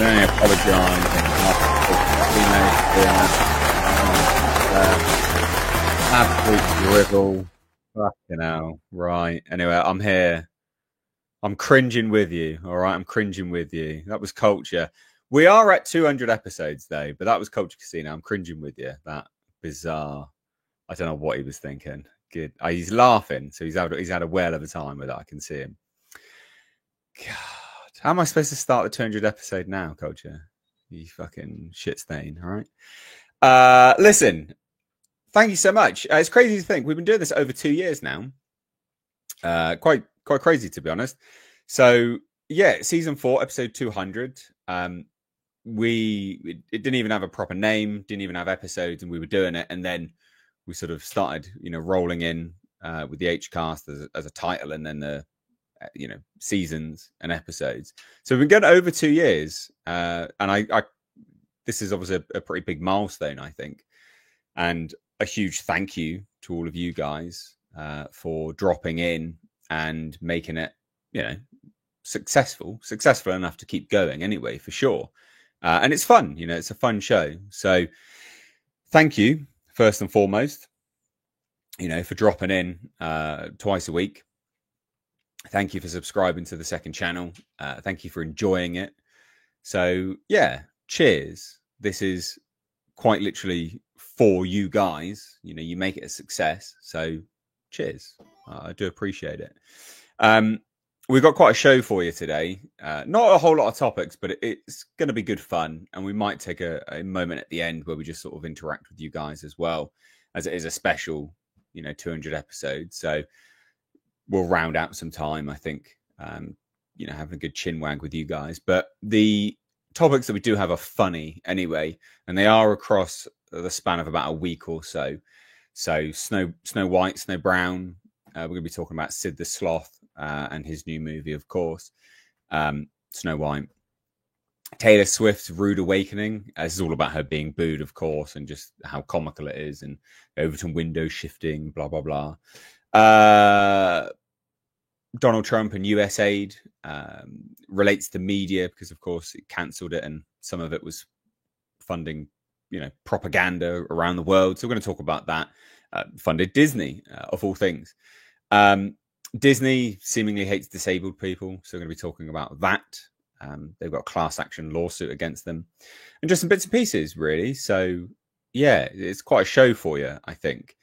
can only apologise. Absolute drivel. Fucking hell. Right. Anyway, I'm here. I'm cringing with you. All right. I'm cringing with you. That was Culture. We are at 200 episodes, though, but that was Culture Casino. I'm cringing with you. That bizarre. I don't know what he was thinking. Good. He's laughing. So he's had a whale of a time with it. I can see him. God. How am I supposed to start the 200 episode now, Culture? You fucking shit stain. All right. Listen. Thank you so much. It's crazy to think we've been doing this over 2 years now. Quite crazy, to be honest. So yeah, season 4, episode 200. It didn't even have a proper name, didn't even have episodes, and we were doing it, and then we sort of started, rolling in with the HCast as a title, and then the seasons and episodes. So we've been going over 2 years, and I this is obviously a pretty big milestone, I think, and a huge thank you to all of you guys for dropping in and making it, successful enough to keep going anyway, for sure. And it's fun, it's a fun show. So thank you, first and foremost, for dropping in twice a week. Thank you for subscribing to the second channel. Thank you for enjoying it. So yeah, cheers. This is quite literally for you guys. You make it a success. So cheers. I do appreciate it. We've got quite a show for you today. Not a whole lot of topics, but it's going to be good fun. And we might take a moment at the end where we just sort of interact with you guys as well, as it is a special, 200 episodes. So we'll round out some time, I think, having a good chin wag with you guys. But the topics that we do have are funny anyway, and they are across the span of about a week or so. So Snow White, Snow Brown. We're going to be talking about Sid the Sloth and his new movie, of course, Snow White. Taylor Swift's Rude Awakening. This is all about her being booed, of course, and just how comical it is, and Overton window shifting, blah, blah, blah. Donald Trump and USAID relates to media because, of course, it cancelled it, and some of it was funding, propaganda around the world. So we're going to talk about that. Funded Disney, of all things. Disney seemingly hates disabled people, so we're going to be talking about that. They've got a class action lawsuit against them, and just some bits and pieces, really. So yeah, it's quite a show for you, I think.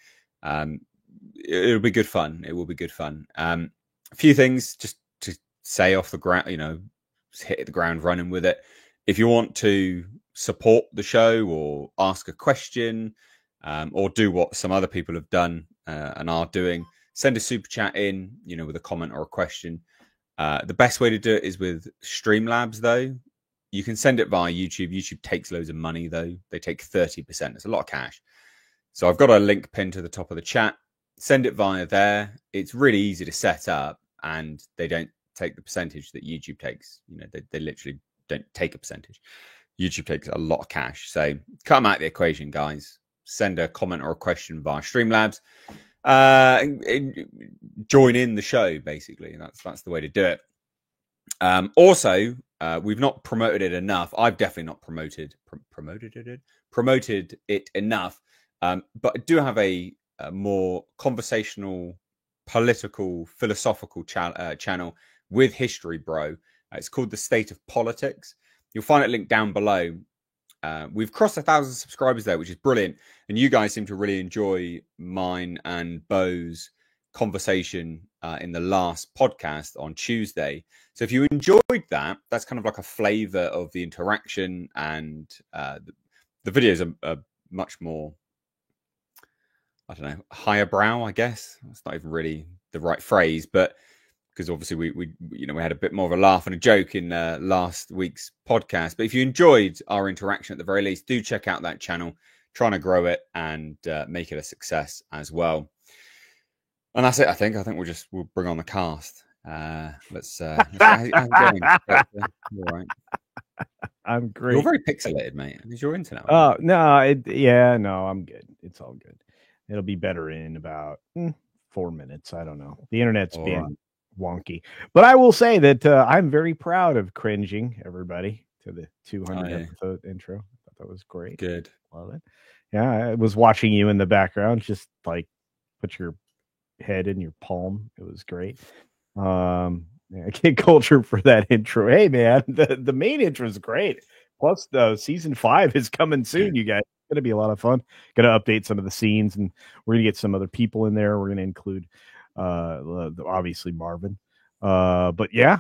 It'll be good fun. It will be good fun. A few things just to say off the ground, hit the ground running with it. If you want to support the show or ask a question, or do what some other people have done and are doing, send a super chat in, with a comment or a question. The best way to do it is with Streamlabs, though. You can send it via YouTube. YouTube takes loads of money, though. They take 30%. It's a lot of cash. So I've got a link pinned to the top of the chat. Send it via there. It's really easy to set up, and they don't take the percentage that YouTube takes. They literally don't take a percentage. YouTube takes a lot of cash. So cut them out of the equation, guys. Send a comment or a question via Streamlabs. Join in the show, basically. That's the way to do it. Also, we've not promoted it enough. I've definitely not promoted it enough. But I do have a more conversational, political, philosophical channel with History Bro. It's called The State of Politics. You'll find it linked down below. We've crossed 1,000 subscribers there, which is brilliant. And you guys seem to really enjoy mine and Bo's conversation in the last podcast on Tuesday. So if you enjoyed that, that's kind of like a flavor of the interaction, and the videos are much more, I don't know, higher brow, I guess. That's not even really the right phrase, but because obviously we had a bit more of a laugh and a joke in last week's podcast. But if you enjoyed our interaction, at the very least, do check out that channel, trying to grow it and make it a success as well. And that's it. I think we'll bring on the cast. Let's how's it going? All right. I'm great. You're very pixelated, mate. Is your internet? Oh no, no, I'm good. It's all good. It'll be better in about 4 minutes. I don't know. The internet's been wonky, but I will say that I'm very proud of cringing, everybody. to the 200 episode intro. I thought that was great. Good. Love it. Yeah, I was watching you in the background, just like put your head in your palm. It was great. Yeah, Kid Culture for that intro. Hey man, the main intro is great. Plus the season 5 is coming soon, you guys. It's gonna be a lot of fun. Gonna update some of the scenes, and we're gonna get some other people in there. We're gonna include obviously Marvin. But yeah,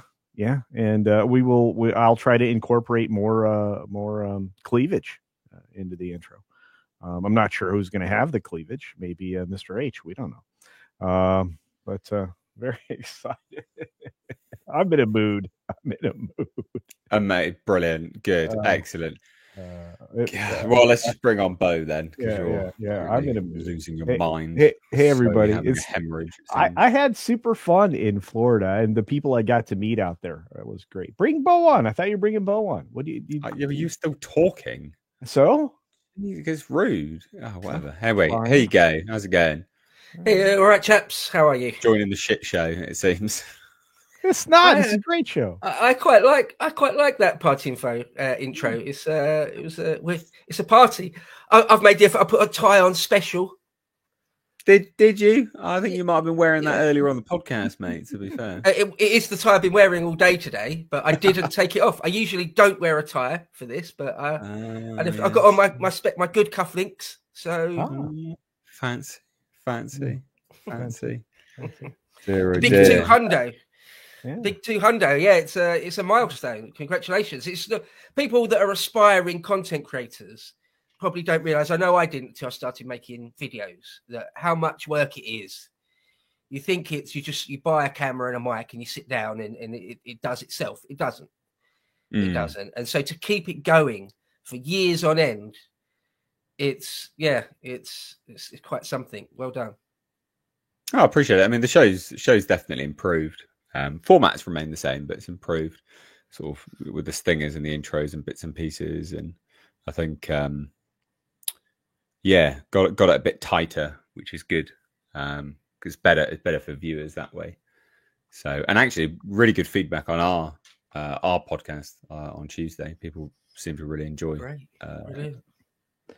and I'll try to incorporate more cleavage into the intro. I'm not sure who's going to have the cleavage. Maybe Mr. H. We don't know. But very excited. I'm in a mood. Mate, brilliant. Good. Excellent. Well, let's just bring on Bo then. Yeah. Really I'm in a mood. Losing your mind. Hey, everybody. It's hemorrhage. I had super fun in Florida, and the people I got to meet out there, it was great. Bring Bo on. I thought you were bringing Bo on. What do you? Yeah, but you're still talking. So? It's rude. Oh, whatever. Anyway, here you go. How's it going? Hey, all right, chaps. How are you? Joining the shit show, it seems. It's not. It's a great show. I quite like that party info intro. It's a party. I've made the effort. I put a tie on special. Did you? I think you might have been wearing that earlier on the podcast, mate. To be fair, it is the tie I've been wearing all day today, but I didn't take it off. I usually don't wear a tie for this, but I've got on my good cufflinks. So fancy. Big 200. Yeah. Big 200, yeah, it's a milestone. Congratulations! It's the people that are aspiring content creators probably don't realize. I know I didn't until I started making videos. That how much work it is. You think you buy a camera and a mic and you sit down and it does itself. It doesn't. It doesn't. And so to keep it going for years on end, it's quite something. Well done. Oh, I appreciate it. I mean, the show's definitely improved. Formats remain the same, but it's improved sort of with the stingers and the intros and bits and pieces. And I think, got it a bit tighter, which is good. Because it's better for viewers that way. So, and actually really good feedback on our podcast on Tuesday. People seem to really enjoy. Great.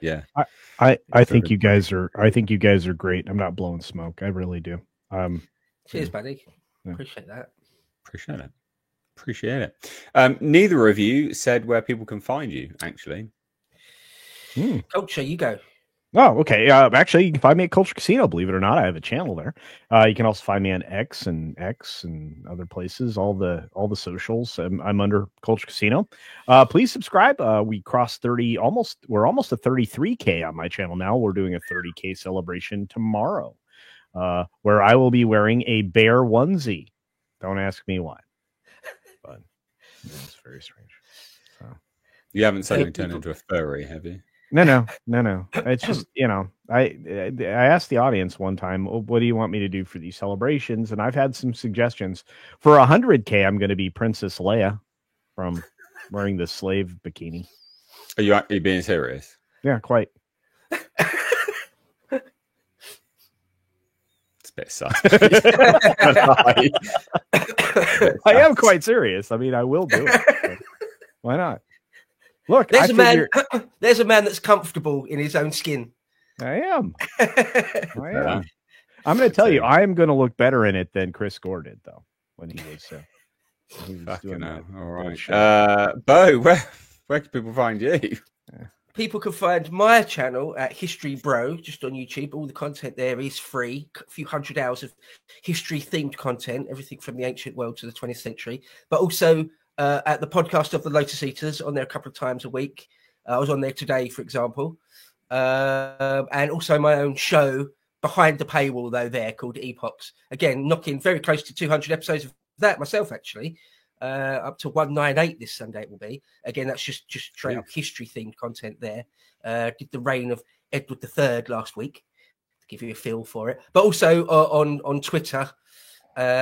Yeah. I think you guys are great. I'm not blowing smoke. I really do. Cheers, buddy. Yeah. Appreciate it. Neither of you said where people can find you, actually. Culture, you go. Oh, okay. Actually, you can find me at Culture Casino. Believe it or not, I have a channel there. You can also find me on X and other places. All the socials. I'm under Culture Casino. Please subscribe. We crossed 30. We're almost at 33K on my channel now. We're doing a 30K celebration tomorrow, where I will be wearing a bear onesie. Don't ask me why, but it's very strange. So you haven't suddenly turned into a furry, have you? No. It's just, I asked the audience one time, what do you want me to do for these celebrations? And I've had some suggestions. For 100K, I'm going to be Princess Leia from wearing the slave bikini. Are you being serious? Yeah, quite. It's a bit sad. I am quite serious. I mean, I will do it. Why not? Look, there's a man that's comfortable in his own skin. I am. I'm going to tell you, I am going to look better in it than Chris Gore did, though, when he was doing that. All right. Bo, where can people find you? People can find my channel at History Bro, just on YouTube. All the content there is free. A few hundred hours of history-themed content, everything from the ancient world to the 20th century. But also at the podcast of the Lotus Eaters, on there a couple of times a week. I was on there today, for example. And also my own show behind the paywall, though, there, called Epochs. Again, knocking very close to 200 episodes of that myself, actually. Up to 198 this Sunday it will be. Again, that's just straight up history-themed content there. Did the reign of Edward III last week, to give you a feel for it. But also on Twitter,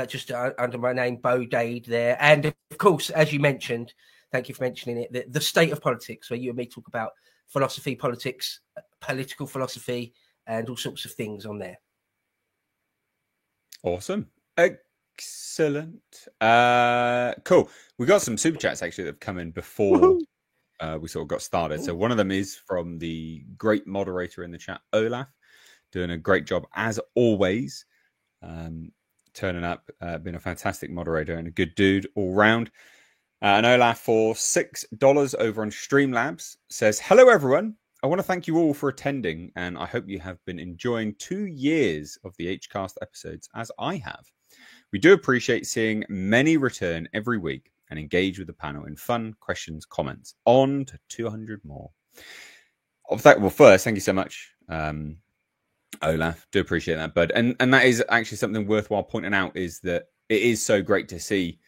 just under my name, Bo Dade there. And, of course, as you mentioned, thank you for mentioning it, the State of Politics, where you and me talk about philosophy, politics, political philosophy, and all sorts of things on there. Awesome. Excellent. Cool. We got some super chats actually that have come in before we sort of got started. So one of them is from the great moderator in the chat, Olaf, doing a great job as always, turning up, been a fantastic moderator and a good dude all round. And Olaf, for $6 over on Streamlabs, says, hello, everyone. I want to thank you all for attending, and I hope you have been enjoying 2 years of the HCast episodes as I have. We do appreciate seeing many return every week and engage with the panel in fun questions, comments. On to 200 more. Well, first, thank you so much, Olaf. Do appreciate that, bud. And that is actually something worthwhile pointing out, is that it is so great to see,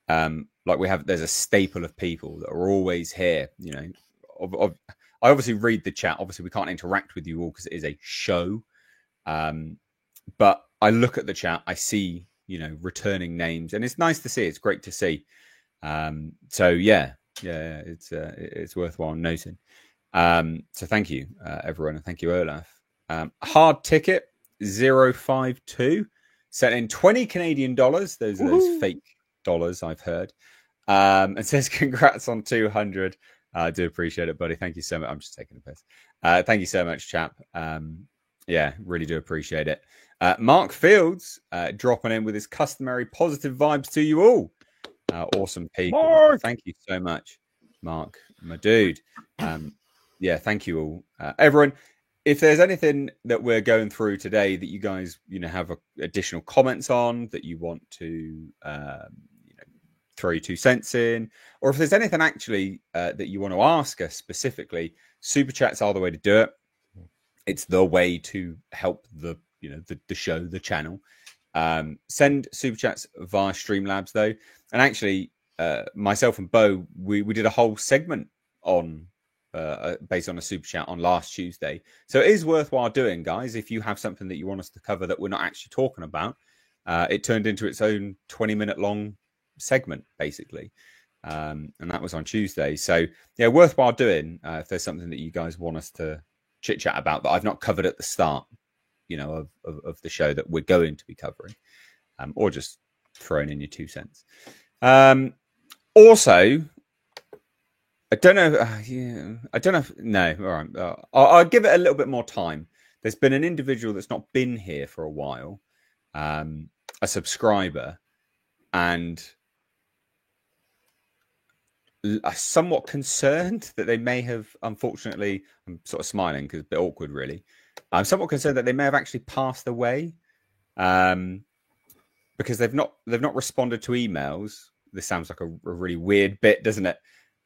like there's a staple of people that are always here. You know, I obviously read the chat. Obviously, we can't interact with you all because it is a show. But I look at the chat, I see, you know, returning names, and it's nice to see. It's great to see. So yeah, it's worthwhile noting. So thank you, everyone, and thank you, Olaf. Hard Ticket 052 sent in 20 Canadian dollars. Those are those fake dollars, I've heard. And says congrats on 200. I do appreciate it, buddy. Thank you so much. I'm just taking a piss. Thank you so much, chap. Yeah, really do appreciate it. Mark Fields dropping in with his customary positive vibes to you all. Awesome people. Mark! Thank you so much, Mark, my dude. Yeah, thank you all. Everyone, if there's anything that we're going through today that you guys, you know, have additional comments on, that you want to, you know, throw your 2 cents in, or if there's anything actually that you want to ask us specifically, super chats are the way to do it. It's the way to help the, you know, the show, the channel. Send super chats via Streamlabs though, and actually, myself and Bo, we did a whole segment on. Based on a super chat on last Tuesday. So it is worthwhile doing, guys. If you have something that you want us to cover that we're not actually talking about, it turned into its own 20-minute long segment, basically. And that was on Tuesday. So yeah, worthwhile doing if there's something that you guys want us to chit chat about that I've not covered at the start, you know, of the show that we're going to be covering, or just throwing in your 2 cents. Also, I don't know. I don't know. No, all right. I'll give it a little bit more time. There's been an individual that's not been here for a while, a subscriber, and I'm somewhat concerned that they may have, unfortunately, I'm sort of smiling because it's a bit awkward, really. I'm somewhat concerned that they may have actually passed away, because they've not responded to emails. This sounds like a really weird bit, doesn't it?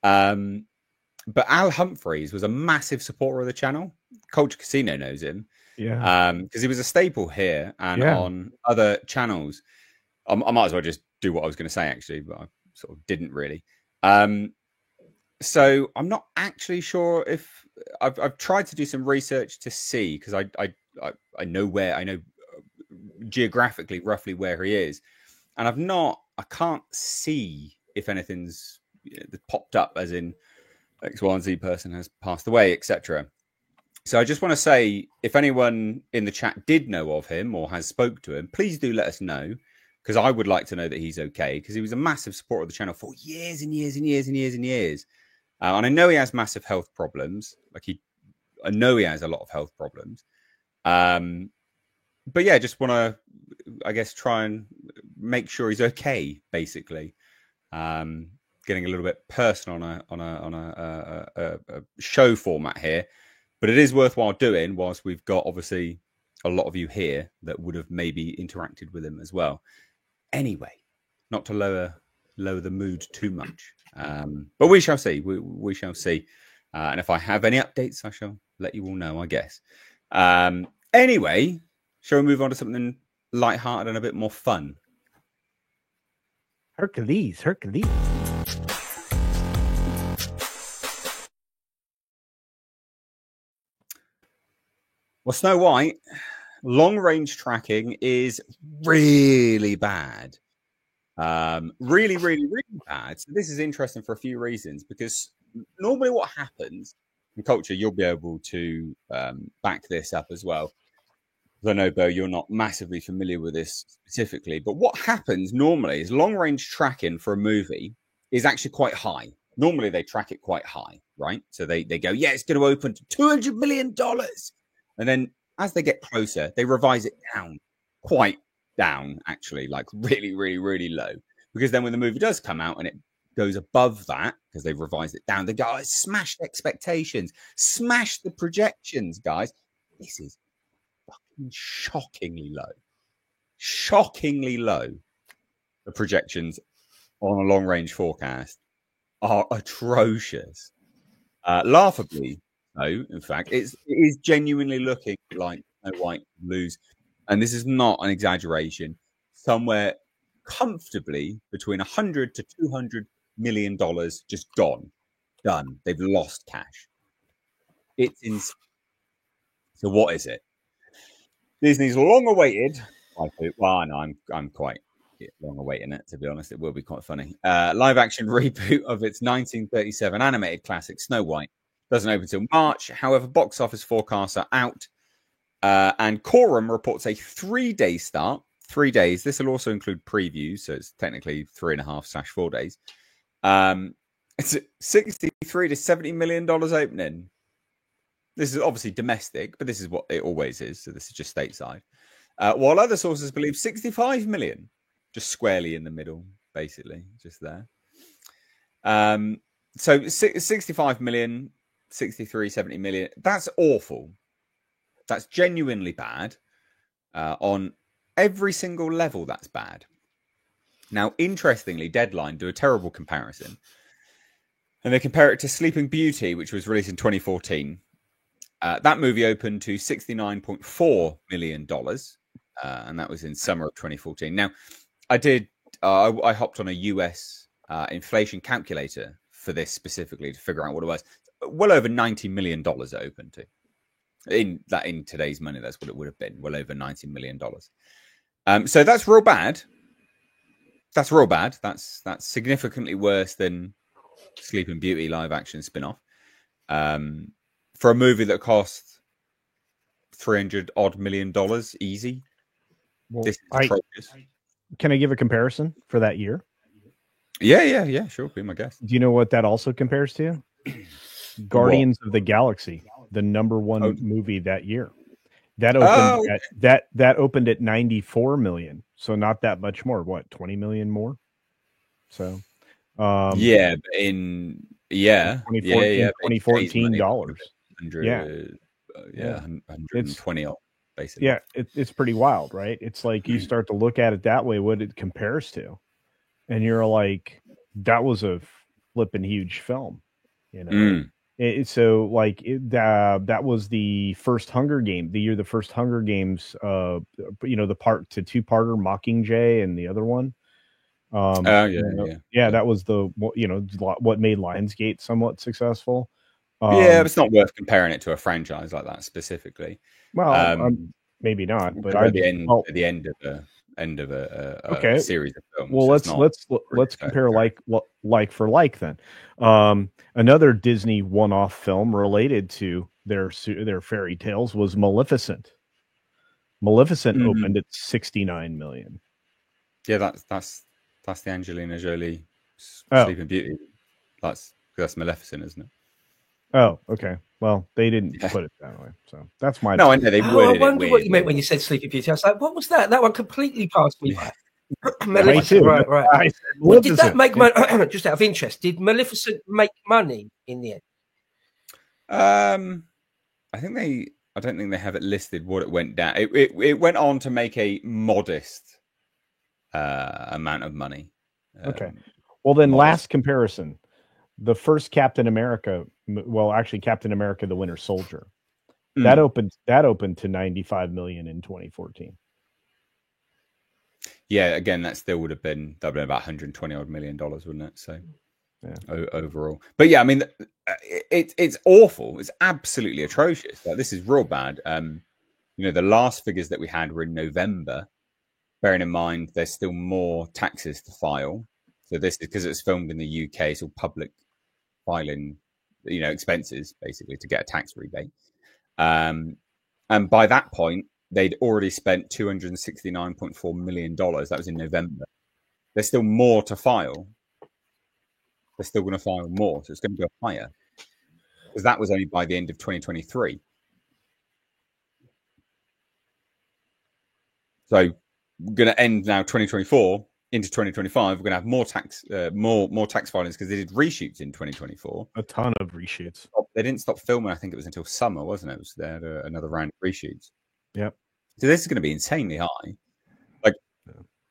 But Al Humphreys was a massive supporter of the channel. Culture Casino knows him. Yeah. Because he was a staple here and on other channels. I might as well just do what I was going to say, actually, but I sort of didn't really. So I'm not actually sure if I've tried to do some research to see, because I know geographically roughly where he is, and I can't see if anything's popped up as in X, Y, and Z person has passed away, etc. So I just want to say, if anyone in the chat did know of him or has spoke to him, please do let us know, because I would like to know that he's okay, because he was a massive supporter of the channel for years and years and years and years and years. And I know he has massive health problems. I know he has a lot of health problems. But yeah, just want to, I guess, try and make sure he's okay, basically. Getting a little bit personal on a show format here, but it is worthwhile doing whilst we've got obviously a lot of you here that would have maybe interacted with him as well. Anyway, not to lower the mood too much, but we shall see. We shall see, and if I have any updates, I shall let you all know, I guess. Anyway, shall we move on to something lighthearted and a bit more fun? Hercules. Well, Snow White, long-range tracking is really bad. Really, really, really bad. So this is interesting for a few reasons, because normally what happens in culture, you'll be able to back this up as well. I know, Bo, you're not massively familiar with this specifically, but what happens normally is long-range tracking for a movie is actually quite high. Normally they track it quite high. right? So they go, yeah, it's going to open to $200 million. And then as they get closer, they revise it down, quite down, actually, like really, really, really low. Because then when the movie does come out and it goes above that, because they've revised it down, they go, oh, smashed expectations, smashed the projections, guys. This is fucking shockingly low. Shockingly low. The projections on a long-range forecast are atrocious. Laughably, no, in fact, it is genuinely looking like Snow White lose. And this is not an exaggeration. Somewhere comfortably between $100 to $200 million just gone. Done. They've lost cash. It's insane. So what is it? Disney's long-awaited. Well, no, I'm quite long-awaiting it, to be honest. It will be quite funny. Live-action reboot of its 1937 animated classic Snow White doesn't open until March. However, box office forecasts are out. And Quorum reports a 3-day start. 3 days. This will also include previews, so it's technically 3.5/4 days. It's $63 to $70 million opening. This is obviously domestic, but this is what it always is. So this is just stateside. While other sources believe 65 million, just squarely in the middle, basically, just there. So 65 million, 63, 70 million. That's awful. That's genuinely bad. On every single level, that's bad. Now, interestingly, Deadline do a terrible comparison. And they compare it to Sleeping Beauty, which was released in 2014. That movie opened to $69.4 million. And that was in summer of 2014. Now, I hopped on a US inflation calculator for this specifically to figure out what it was. Well over $90 million it opened to. In today's money, that's what it would have been. Well over $90 million. So that's real bad. That's real bad. That's significantly worse than Sleeping Beauty live action spin-off. For a movie that cost $300 odd million easy. Well, This is atrocious. Can I give a comparison for that year? Yeah, sure. Be my guest. Do you know what that also compares to? Guardians of the Galaxy, the #1 movie that year. That opened that opened at 94 million. So not that much more. What, 20 million more? So 2014 dollars. 120 off, basically. Yeah, it's pretty wild, right? It's like you start to look at it that way, what it compares to, and you're like, that was a flipping huge film, you know. That was the first Hunger Game, the year the first Hunger Games, the two-parter Mockingjay and the other one. That was what made Lionsgate somewhat successful. It's not worth comparing it to a franchise like that specifically. Well, maybe not, but at the end of a series of films. Well, let's compare like for like then. Another Disney one-off film related to their fairy tales was Maleficent. Maleficent opened at 69 million. Yeah, that's the Angelina Jolie Sleeping Beauty. That's Maleficent, isn't it? Oh, okay. Well, they didn't put it that way, so that's my. No, I know they would. I wonder what you meant when you said Sleeping Beauty. I was like, what was that? That one completely passed me by. Maleficent, right. Well, did that make money? Just out of interest, did Maleficent make money in the end? I don't think they have it listed what it went down. It went on to make a modest amount of money. Okay. Well, then last comparison. The first Captain America, Captain America: The Winter Soldier, that opened to 95 million in 2014. Yeah, again, that would have been about 120 odd million dollars, wouldn't it? So, overall, but yeah, I mean, it's awful. It's absolutely atrocious. Like, this is real bad. The last figures that we had were in November. Bearing in mind, there's still more taxes to file. So this is because it's filmed in the UK. It's all public filing, expenses basically to get a tax rebate. And by that point, they'd already spent $269.4 million. That was in November. There's still more to file. They're still going to file more, so it's going to go higher. because that was only by the end of 2023. So we're going to end now 2024 into 2025. We're going to have more tax filings because they did reshoots in 2024. A ton of reshoots. They didn't stop filming. I think it was until summer, wasn't it? It was there another round of reshoots. Yep. So this is going to be insanely high. Like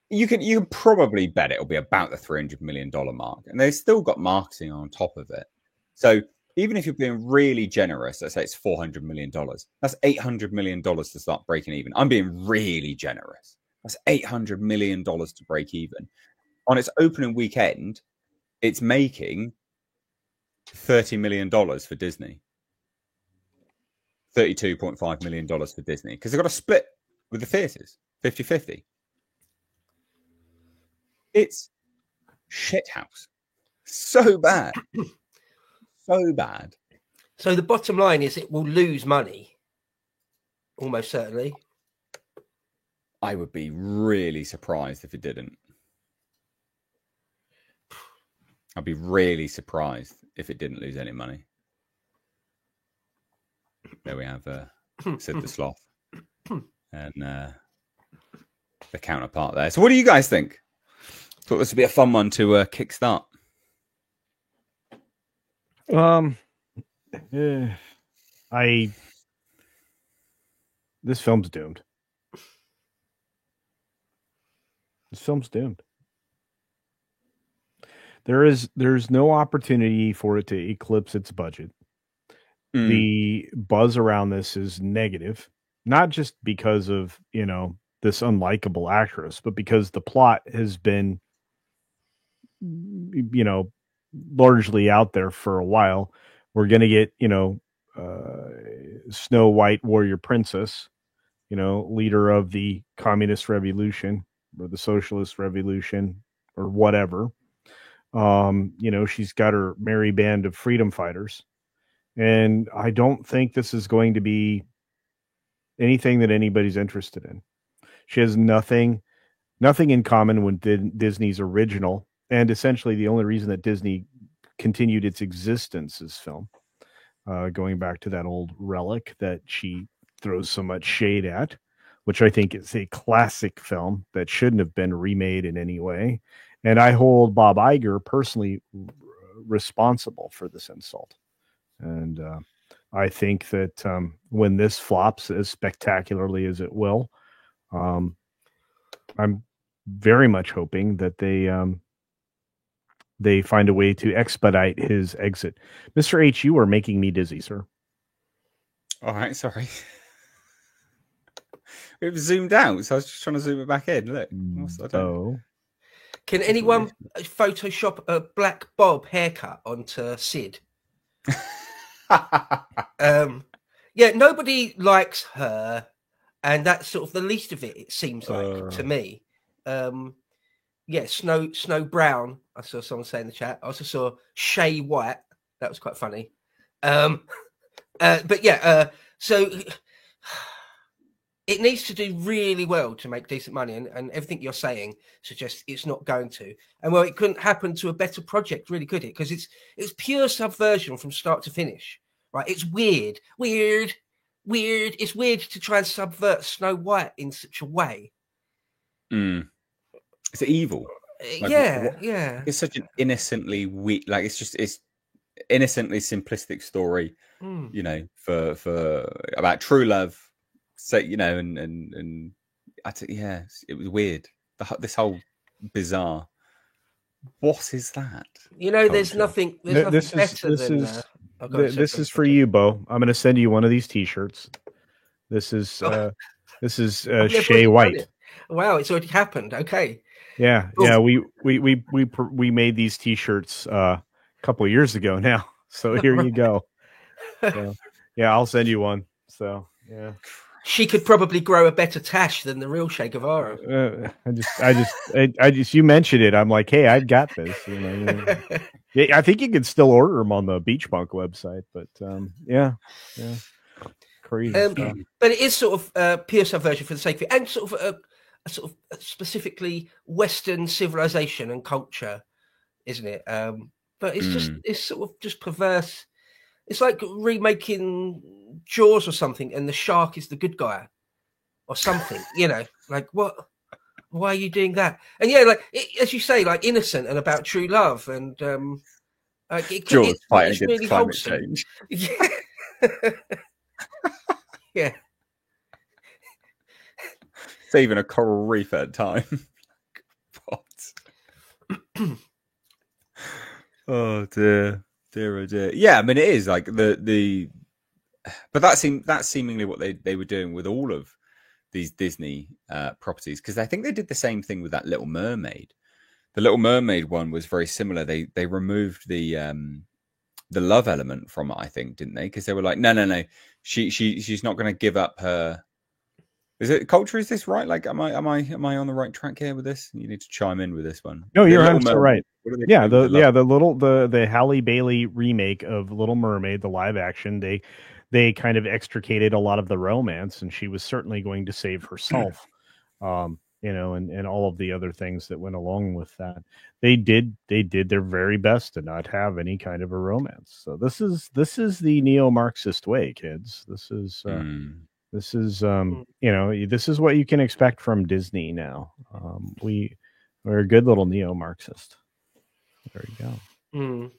you can probably bet it'll be about the $300 million mark, and they've still got marketing on top of it. So even if you're being really generous, let's say it's $400 million, that's $800 million to start breaking even. I'm being really generous. That's $800 million to break even. On its opening weekend, it's making $30 million for Disney. $32.5 million for Disney. Because they've got a split with the theatres, 50-50. It's shithouse. So bad. So bad. So the bottom line is it will lose money, almost certainly. I would be really surprised if it didn't. I'd be really surprised if it didn't lose any money. There we have Sid the Sloth and the counterpart there. So what do you guys think? Thought this would be a fun one to kickstart. This film's doomed. This film's doomed. There's no opportunity for it to eclipse its budget. The buzz around this is negative, not just because of, this unlikable actress, but because the plot has been, largely out there for a while. We're going to get, Snow White warrior princess, leader of the communist revolution or the socialist revolution or whatever. She's got her merry band of freedom fighters. And I don't think this is going to be anything that anybody's interested in. She has nothing in common with Disney's original. And essentially the only reason that Disney continued its existence is film. Going back to that old relic that she throws so much shade at, which I think is a classic film that shouldn't have been remade in any way. And I hold Bob Iger personally responsible for this insult. And I think that when this flops as spectacularly as it will, I'm very much hoping that they find a way to expedite his exit. Mr. H, you are making me dizzy, sir. All right, sorry. It was zoomed out, so I was just trying to zoom it back in. Look. Can anyone Photoshop a Black Bob haircut onto Sid? Nobody likes her, and that's sort of the least of it seems like to me. Snow Brown, I saw someone say in the chat. I also saw Shay White, that was quite funny. So it needs to do really well to make decent money, and everything you're saying suggests it's not going to. And it couldn't happen to a better project, really, could it? Because it's pure subversion from start to finish, right? It's weird. It's weird to try and subvert Snow White in such a way. It's evil. Yeah. It's such an innocently weak, it's innocently simplistic story, for about true love. So and it was weird. This whole bizarre. What is that? There's nothing. This is for you, Bo. I'm going to send you one of these T-shirts. This is Shay White. Wow, it's already happened. Okay. Yeah. We made these T-shirts a couple of years ago now. So here you go. So, I'll send you one. So yeah. She could probably grow a better tash than the real Che Guevara. I just you mentioned it. I'm like, hey, I've got this. I think you can still order them on the Beach Punk website, but crazy stuff. But it is sort of pure subversion for the sake of it, and sort of specifically Western civilization and culture, isn't it? But it's just it's sort of just perverse It's like remaking Jaws or something, and the shark is the good guy, or something. Like what? Why are you doing that? And as you say, like Innocent and about true love, and Jaws fighting it's against really climate wholesome. change. Yeah. Yeah. Saving a coral reef at a time. What? Oh dear, oh dear. Yeah, I mean it is like the but that's seemingly what they were doing with all of these Disney properties, because I think they did the same thing with that Little Mermaid. The Little Mermaid one was very similar. They removed the love element from it, I think, didn't they? Because they were like, no, she's not going to give up her. Is it culture? Is this right? Like, am I on the right track here with this? You need to chime in with this one. No, you're 100% right. Yeah, the Halle Bailey remake of Little Mermaid, the live action, they kind of extricated a lot of the romance, and she was certainly going to save herself. And all of the other things that went along with that. They did their very best to not have any kind of a romance. So this is the neo-Marxist way, kids. This is this is what you can expect from Disney now. We're a good little neo-Marxist. There you go.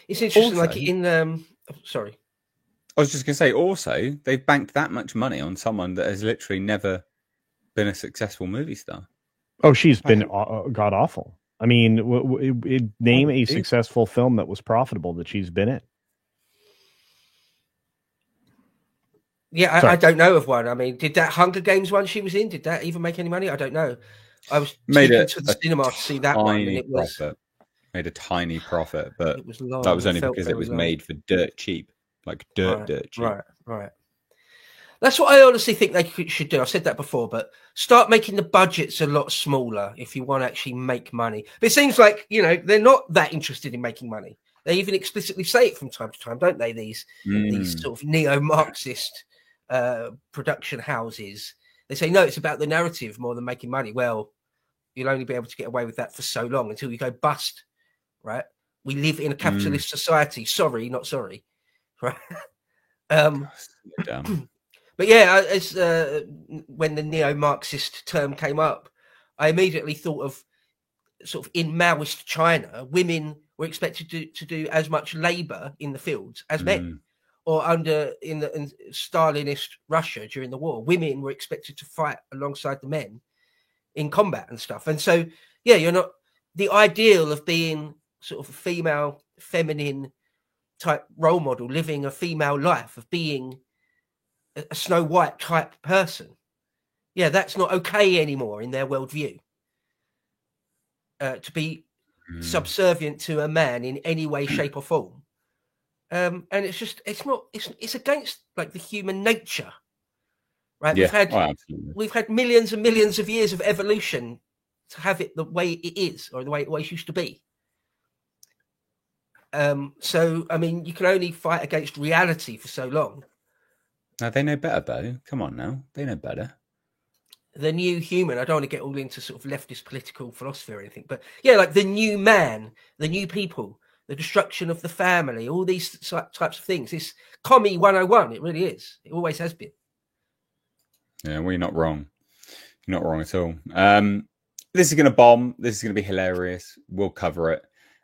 It's interesting, also, like in sorry. I was just going to say, also, they've banked that much money on someone that has literally never been a successful movie star. Oh, she's been god awful. I mean, name a successful film that was profitable that she's been in. Yeah, I don't know of one. I mean, did that Hunger Games one she was in, did that even make any money? I don't know. I was taken to the cinema to see that one, and it was made a tiny profit, but it was long. That was only because it was made for dirt cheap, like dirt cheap. Right. That's what I honestly think they should do. I've said that before, but start making the budgets a lot smaller if you want to actually make money. But it seems like, they're not that interested in making money. They even explicitly say it from time to time, don't they? These sort of neo-Marxist production houses. They say, no, it's about the narrative more than making money. Well, you'll only be able to get away with that for so long until you go bust, right? We live in a capitalist society. Sorry, not sorry. Right? But yeah, as when the neo-Marxist term came up, I immediately thought of sort of in Maoist China, women were expected to do as much labor in the fields as men, or in Stalinist Russia during the war, women were expected to fight alongside the men in combat and stuff. And so, yeah, you're not the ideal of being sort of a female, feminine type role model, living a female life, of being a Snow White type person. Yeah, that's not okay anymore in their worldview. To be subservient to a man in any way, shape, or form. And it's against like the human nature. Right? Yeah. We've had millions and millions of years of evolution to have it the way it is, or the way it always used to be. So I mean, you can only fight against reality for so long. Now, they know better, Bo. Come on now. They know better. The new human, I don't want to get all into sort of leftist political philosophy or anything, but yeah, like the new man, the new people, the destruction of the family, all these types of things. It's Commie 101. It really is. It always has been. Yeah, well, you're not wrong. You're not wrong at all. This is going to bomb. This is going to be hilarious. We'll cover it.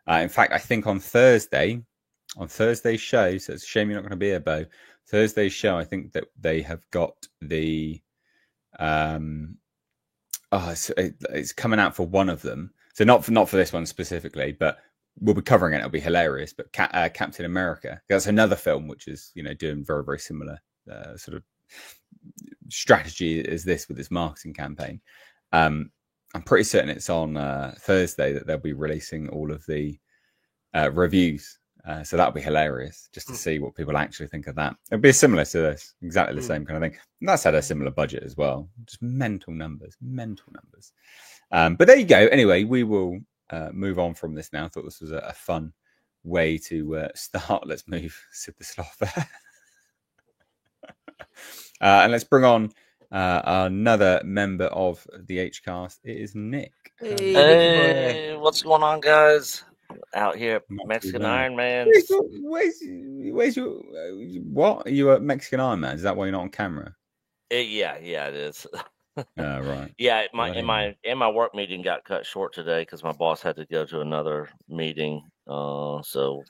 In fact, I think on Thursday's show, so it's a shame you're not going to be here, Bo. Thursday's show, I think that they have got the it's coming out for one of them. So not for this one specifically, but we'll be covering it. It'll be hilarious. But Captain America, that's another film which is doing very, very similar sort of strategy as this with this marketing campaign. I'm pretty certain it's on Thursday that they'll be releasing all of the reviews. So that'll be hilarious just to see what people actually think of that. It'll be similar to this, exactly the same kind of thing. And that's had a similar budget as well. Just mental numbers. But there you go. Anyway, we will move on from this now. I thought this was a fun way to start. Let's move Sid the Sloth there. And let's bring on another member of the H-Cast. It is Nick. Hey, what's going on, guys? out here at Not too Mexican bad. Iron Man. Where's your what? Are you a Mexican Iron Man? Is that why you're not on camera? Yeah, it is. Right. Yeah, my work meeting got cut short today because my boss had to go to another meeting. So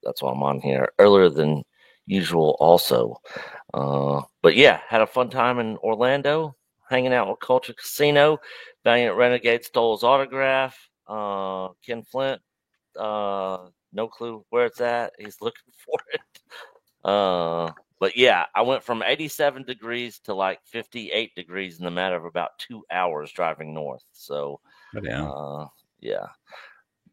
that's why I'm on here earlier than usual. Also, but yeah, had a fun time in Orlando, hanging out with Culture Casino. Valiant Renegade stole his autograph. Ken Flint, no clue where it's at. He's looking for it. But yeah, I went from 87 degrees to like 58 degrees in the matter of about 2 hours driving north. So, yeah.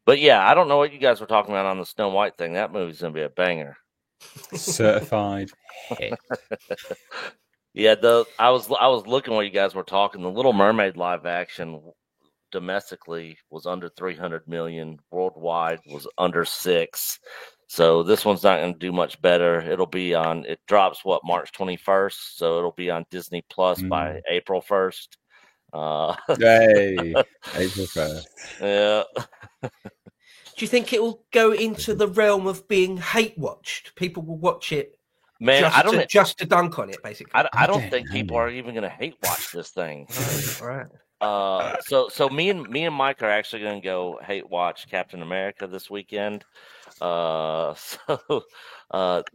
But yeah, I don't know what you guys were talking about on the Snow White thing. That movie's gonna be a banger. Certified hit. Yeah, I was looking while you guys were talking. The Little Mermaid live action domestically was under 300 million. Worldwide was under 6. So this one's not going to do much better. It'll be on. It drops March 21st. So it'll be on Disney Plus by April 1st. Yay! April 1st. Yeah. Do you think it will go into the realm of being hate watched? People will watch it, man. Just to dunk on it, basically. I don't think people are even going to hate watch this thing. All right. So me and Mike are actually going to go hate watch Captain America this weekend. So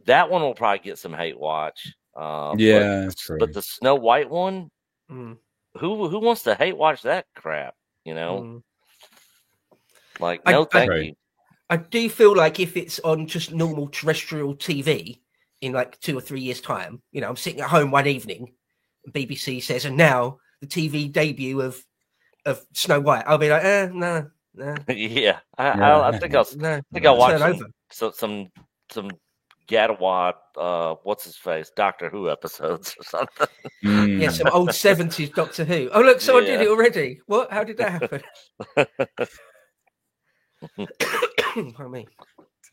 that one will probably get some hate watch. Yeah, but the Snow White one, who wants to hate watch that crap? You know, like thank you. I do feel like if it's on just normal terrestrial TV in like 2 or 3 years' time, you know, I'm sitting at home one evening, BBC says, and now the TV debut of Snow White, I'll be like, no. Yeah, I think I'll watch some Gadawad, what's his face, Doctor Who episodes or something. Yeah, some old 70s Doctor Who. Oh, look, someone did it already. What? How did that happen? Pardon me.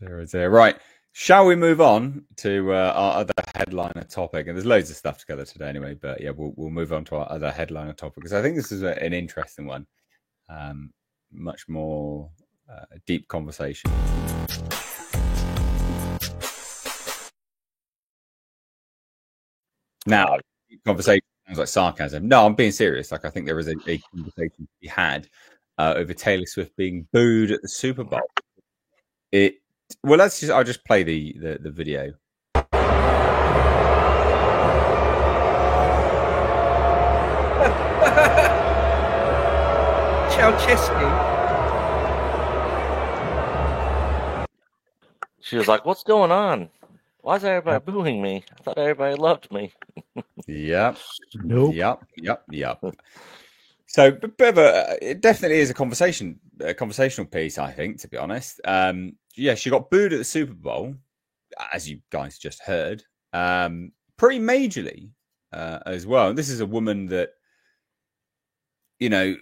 Right. Shall we move on to our other headliner topic? And there's loads of stuff together today anyway, but yeah, we'll move on to our other headliner topic because I think this is an interesting one. Much more deep conversation. Now, conversation sounds like sarcasm. No, I'm being serious. Like, I think there is a conversation to be had over Taylor Swift being booed at the Super Bowl. I'll just play the video. Ceausescu. She was like, "What's going on? Why is everybody booing me? I thought everybody loved me." Yep. Nope. Yep. So, it definitely is a conversational piece, I think, to be honest. Yeah, she got booed at the Super Bowl, as you guys just heard, pretty majorly as well. This is a woman that, you know,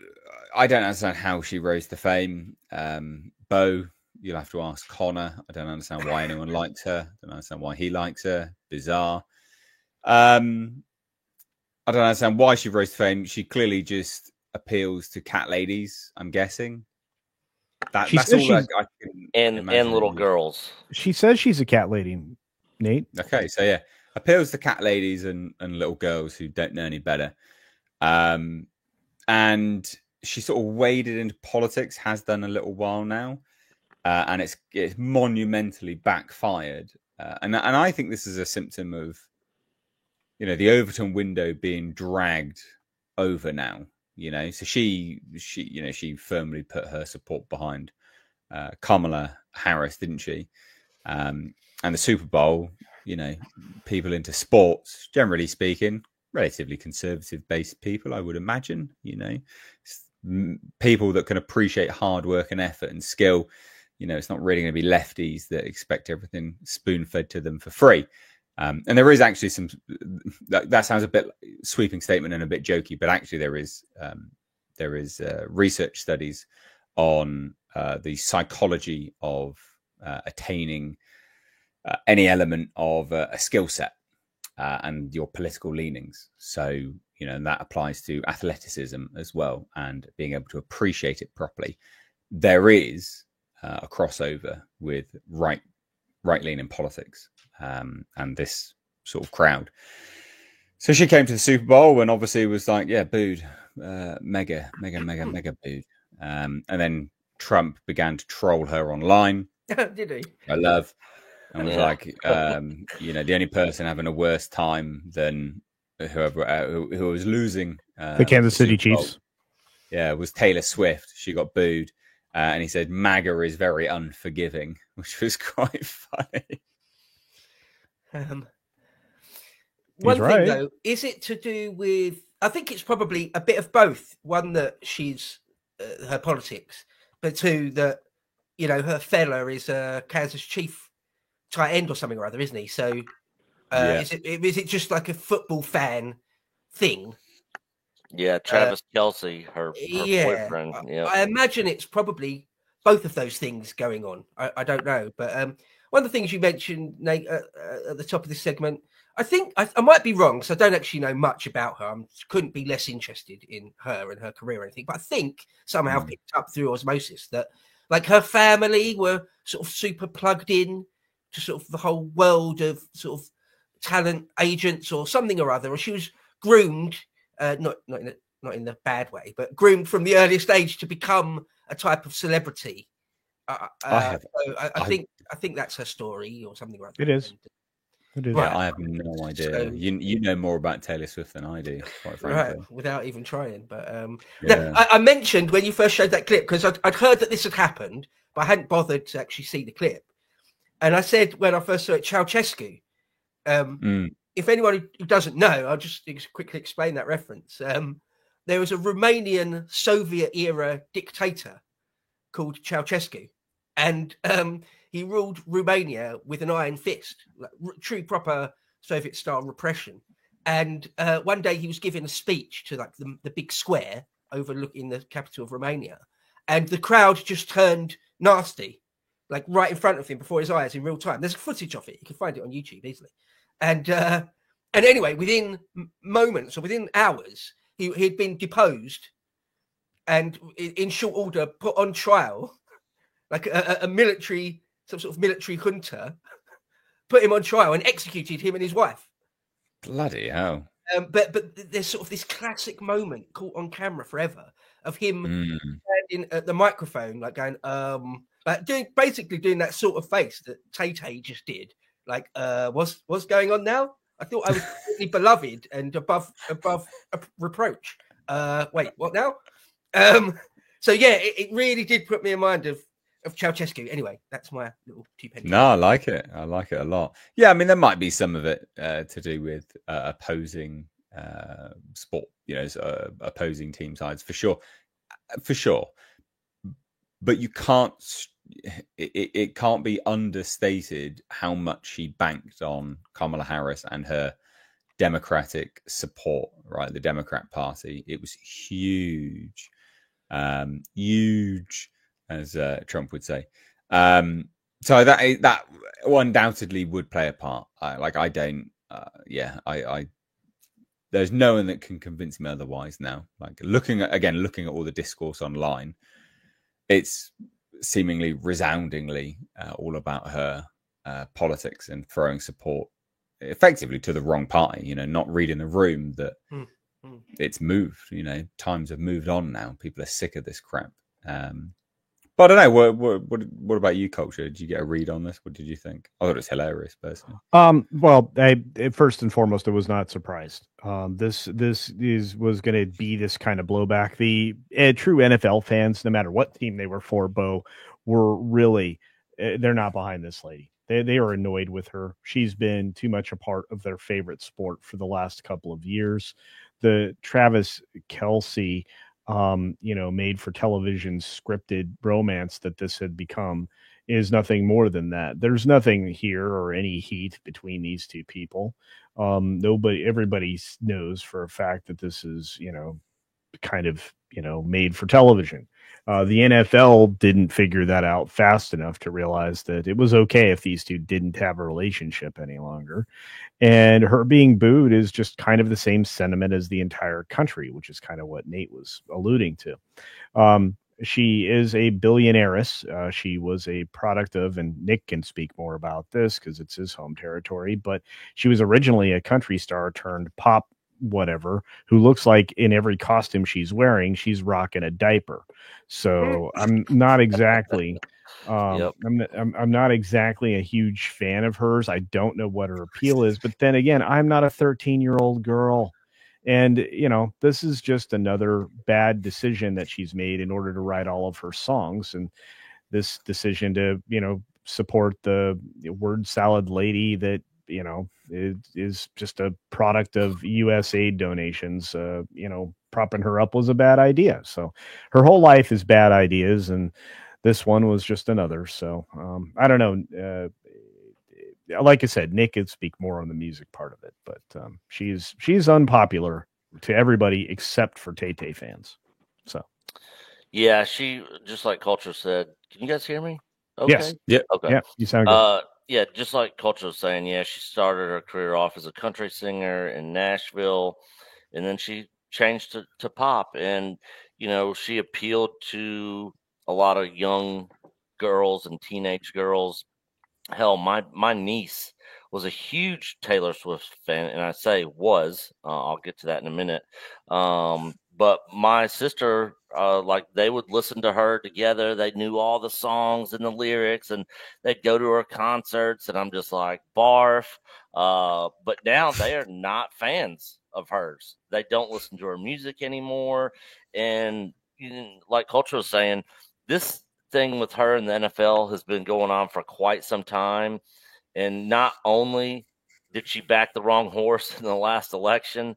I don't understand how she rose to fame. Bo, you'll have to ask Connor. I don't understand why anyone likes her. I don't understand why he likes her. Bizarre. I don't understand why she rose to fame. She clearly just appeals to cat ladies, I'm guessing. That's all I can and little girls. She says she's a cat lady, Nate. Okay, so yeah, appeals to cat ladies and little girls who don't know any better. And she sort of waded into politics, has done a little while now, and it's monumentally backfired. And I think this is a symptom of, you know, the Overton window being dragged over now. You know, so she firmly put her support behind Kamala Harris, didn't she? And the Super Bowl, you know, people into sports, generally speaking, relatively conservative-based people, I would imagine. You know, people that can appreciate hard work and effort and skill. You know, it's not really going to be lefties that expect everything spoon-fed to them for free. And there is actually some. That sounds a bit sweeping statement and a bit jokey, but actually there is research studies on the psychology of attaining any element of a skill set and your political leanings. So, you know, and that applies to athleticism as well and being able to appreciate it properly. There is a crossover with right-leaning politics and this sort of crowd. So she came to the Super Bowl and obviously was like, yeah, booed, mega booed. And then Trump began to troll her online. Did he? I love, and was like, the only person having a worse time than whoever who was losing the Kansas City Chiefs. Yeah, it was Taylor Swift. She got booed. And he said, MAGA is very unforgiving, which was quite funny. One thing, though, is it to do with... I think it's probably a bit of both. One, that she's her politics, but two, that, her fella is a Kansas Chief tight end or something or other, isn't he? So is it just like a football fan thing? Yeah, Travis Kelce, her boyfriend. Yeah. I imagine it's probably both of those things going on. I don't know. But one of the things you mentioned, Nate, at the top of this segment, I think I might be wrong, so I don't actually know much about her. I couldn't be less interested in her and her career or anything. But I think somehow picked up through osmosis that, like, her family were sort of super plugged in to sort of the whole world of sort of talent agents or something or other, or she was groomed. Not in the bad way, but groomed from the earliest age to become a type of celebrity. I think that's her story or something like that. It is. Right. Yeah, I have no idea. So, you know more about Taylor Swift than I do, quite frankly. Right, without even trying. But I mentioned when you first showed that clip, because I'd heard that this had happened, but I hadn't bothered to actually see the clip. And I said when I first saw it, Ceausescu. If anyone who doesn't know, I'll just quickly explain that reference. There was a Romanian Soviet-era dictator called Ceausescu, and he ruled Romania with an iron fist, like true, proper Soviet-style repression. And one day he was giving a speech to like the big square overlooking the capital of Romania, and the crowd just turned nasty, like right in front of him before his eyes in real time. There's footage of it; you can find it on YouTube easily. And anyway, within moments or within hours, he'd been deposed and in short order put on trial, like a military, some sort of military junta, put him on trial and executed him and his wife. Bloody hell. But there's sort of this classic moment caught on camera forever of him standing at the microphone, like going, like basically doing that sort of face that Tay just did. Like, what's going on now? I thought I was completely beloved and above reproach. Wait, what now? So yeah, it really did put me in mind of Ceausescu. Anyway, that's my little 2 pennies. No, I like it. I like it a lot. Yeah, I mean, there might be some of it to do with opposing sport, opposing team sides for sure. But you can't. It can't be understated how much she banked on Kamala Harris and her Democratic support, right? The Democrat Party. It was huge, huge, as Trump would say. So that undoubtedly would play a part. There's no one that can convince me otherwise now. Like looking at all the discourse online, it's seemingly resoundingly all about her politics and throwing support effectively to the wrong party, not reading the room that it's moved, times have moved on now. People are sick of this crap. But I don't know, what about you, Culture? Did you get a read on this? What did you think? I thought it was hilarious, personally. Well, first and foremost, I was not surprised. This was going to be this kind of blowback. The true NFL fans, no matter what team they were for, Bo, were really they're not behind this lady. They are annoyed with her. She's been too much a part of their favorite sport for the last couple of years. The Travis Kelce, made for television scripted romance that this had become is nothing more than that. There's nothing here or any heat between these two people. Everybody knows for a fact that this is, kind of, made for television. The NFL didn't figure that out fast enough to realize that it was okay if these two didn't have a relationship any longer. And her being booed is just kind of the same sentiment as the entire country, which is kind of what Nate was alluding to. she is a billionaireess. She was a product of, and Nick can speak more about this because it's his home territory, but she was originally a country star turned pop whatever, who looks like in every costume she's wearing, she's rocking a diaper. So I'm not exactly... Yep. I'm not exactly a huge fan of hers. I don't know what her appeal is, but then again, I'm not a 13-year-old girl. And, you know, this is just another bad decision that she's made in order to write all of her songs. And this decision to, you know, support the word salad lady that, you know, is just a product of USAID donations, you know, propping her up was a bad idea. So her whole life is bad ideas. And this one was just another. So I don't know. Like I said, Nick could speak more on the music part of it, but she's unpopular to everybody except for Tay-Tay fans. So yeah, she, just like Culture said. Can you guys hear me? Okay. Yes. Yeah. Okay. Yeah, you sound good. Yeah, just like Culture was saying, yeah, she started her career off as a country singer in Nashville, and then she changed to pop. And, you know, she appealed to a lot of young girls and teenage girls. Hell, my niece was a huge Taylor Swift fan, and I say was. I'll get to that in a minute. But my sister, like, they would listen to her together. They knew all the songs and the lyrics, and they'd go to her concerts. And I'm just like, barf. But now they are not fans of hers. They don't listen to her music anymore. And like Culture was saying, this thing with her in the NFL has been going on for quite some time. And not only did she back the wrong horse in the last election,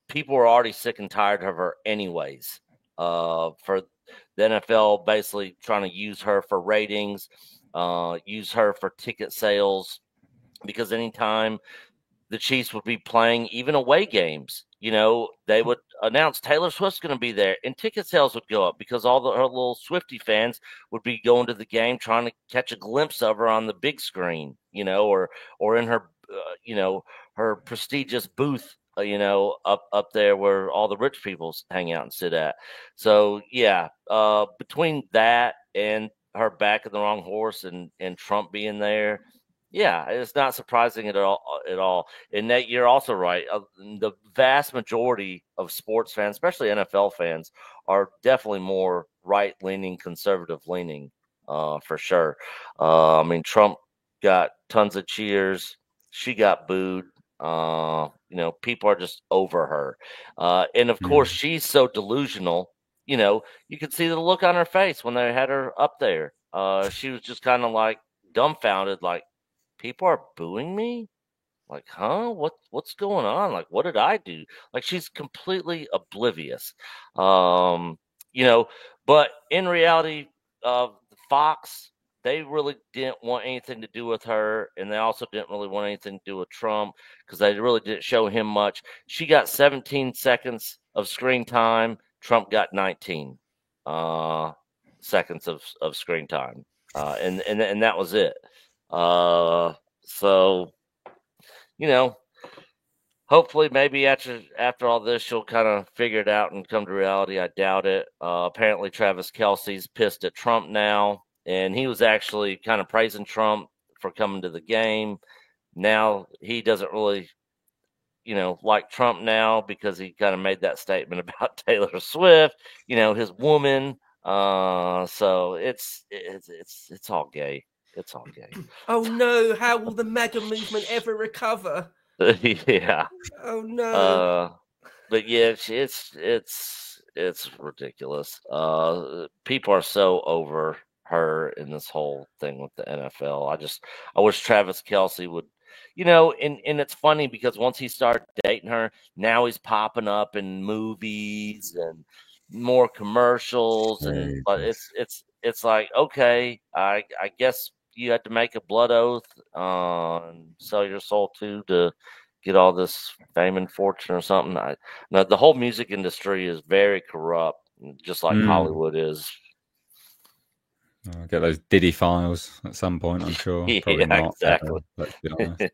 people were already sick and tired of her anyways. For the NFL basically trying to use her for ratings, use her for ticket sales, because anytime the Chiefs would be playing even away games, you know, they would announce Taylor Swift's going to be there, and ticket sales would go up because all her little Swiftie fans would be going to the game trying to catch a glimpse of her on the big screen, you know, or in her, you know, her prestigious booth, you know, up there where all the rich people hang out and sit at. So yeah, between that and her backing the wrong horse and Trump being there, yeah, it's not surprising at all. And Nate, you're also right. The vast majority of sports fans, especially NFL fans, are definitely more right-leaning, conservative-leaning, for sure. I mean, Trump got tons of cheers. She got booed. You know, people are just over her. And of course, she's so delusional. You know, you could see the look on her face when they had her up there. She was just kind of like dumbfounded, like, people are booing me? Like, huh? What's going on? Like, what did I do? Like, she's completely oblivious. You know, but in reality, Fox, they really didn't want anything to do with her, and they also didn't really want anything to do with Trump because they really didn't show him much. She got 17 seconds of screen time. Trump got 19 seconds of screen time, and that was it. So, you know, hopefully maybe after all this, she'll kind of figure it out and come to reality. I doubt it. Apparently Travis Kelce's pissed at Trump now, and he was actually kind of praising Trump for coming to the game. Now he doesn't really, you know, like Trump now because he kind of made that statement about Taylor Swift, you know, his woman. So it's all gay. It's all gay. Oh no! How will the MAGA movement ever recover? Yeah. Oh no! But yeah, it's ridiculous. People are so over her in this whole thing with the NFL. I wish Travis Kelce would, you know, and it's funny because once he started dating her, now he's popping up in movies and more commercials, and but it's like, okay, I guess you had to make a blood oath and sell your soul to get all this fame and fortune or something. No, the whole music industry is very corrupt, just like Hollywood is. I'll get those Diddy files at some point, I'm sure. Probably not. Exactly. Let's be honest.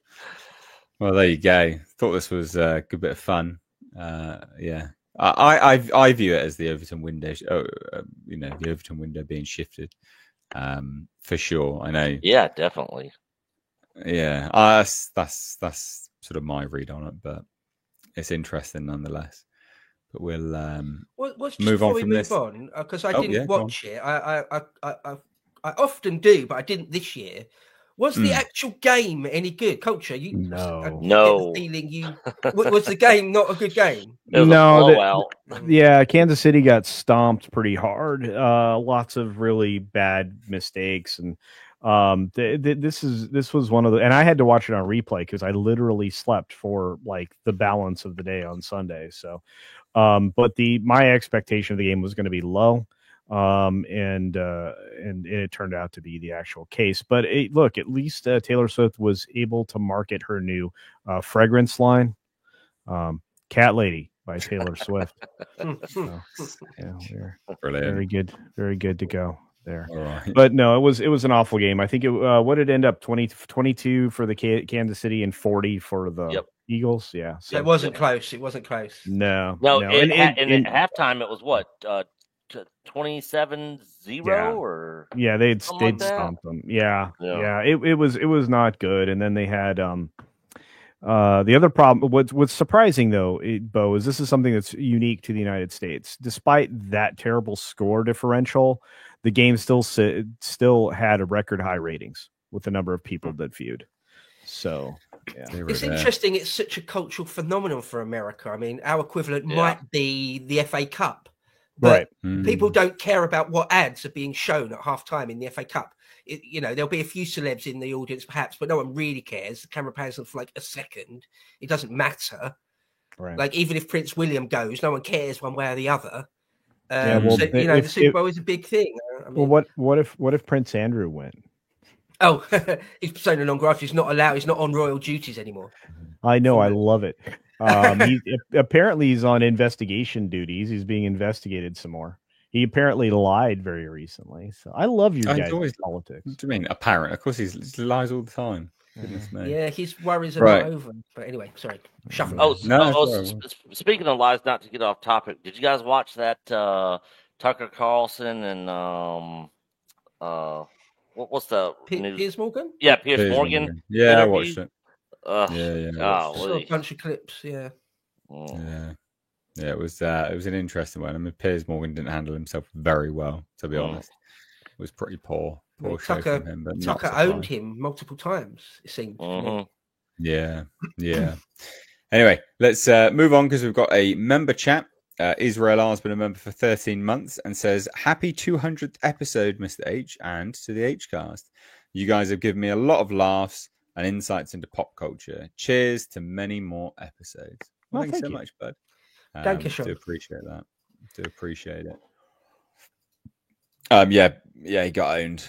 Well, there you go. Thought this was a good bit of fun. Yeah, I view it as the Overton window. The Overton window being shifted, for sure. I know. Yeah, definitely. Yeah, that's sort of my read on it, but it's interesting nonetheless. But we'll move on from this. Because I didn't watch it. I often do, but I didn't this year. Was the actual game any good? Culture? No. Feeling was the game not a good game? No, Kansas City got stomped pretty hard. Lots of really bad mistakes, and this was one of the. And I had to watch it on replay because I literally slept for like the balance of the day on Sunday. So, but my expectation of the game was going to be low. And it turned out to be the actual case. But look, at least Taylor Swift was able to market her new fragrance line, Cat Lady by Taylor Swift. So, yeah, we're very good to go there. All right. But no, it was an awful game. I think what did it end up 22 for the Kansas City and 40 for the Eagles. Yeah, so it wasn't close. It wasn't close. No. And at halftime it was what 27-0 or they'd stomped them. It was not good. And then they had the other problem. What's surprising though, Bo, is this is something that's unique to the United States. Despite that terrible score differential, the game still had a record high ratings with the number of people that viewed. So it's interesting. It's such a cultural phenomenon for America. I mean, our equivalent might be the FA Cup. But people don't care about what ads are being shown at halftime in the FA Cup. There'll be a few celebs in the audience, perhaps, but no one really cares. The camera pans them for like a second. It doesn't matter. Right. Like even if Prince William goes, no one cares one way or the other. The Super Bowl is a big thing. I mean, what if Prince Andrew went? Oh, he's persona non grata. He's not allowed. He's not on royal duties anymore. I know. I love it. Apparently he's on investigation duties. He's being investigated some more. He apparently lied very recently. So I love your guys' politics. What do you mean apparent? Of course he lies all the time. Goodness me. Yeah, his worries are not over. But anyway, sorry. Shuffle. Speaking of lies, not to get off topic, did you guys watch that Tucker Carlson and what's the news? Piers Morgan? Yeah, Piers Morgan. Yeah, interview? I watched it. Saw a bunch of clips. Yeah. Yeah, it was an interesting one. I mean, Piers Morgan didn't handle himself very well, to be honest. It was pretty poor show from him. But Tucker owned him multiple times, it seemed. Yeah. Anyway, let's move on because we've got a member chat. Israel R has been a member for 13 months and says, "Happy 200th episode, Mr. H, and to the Hcast. You guys have given me a lot of laughs and insights into pop culture. Cheers to many more episodes." Well, thanks so much, bud. Thank you, do appreciate that. Do appreciate it. He got owned.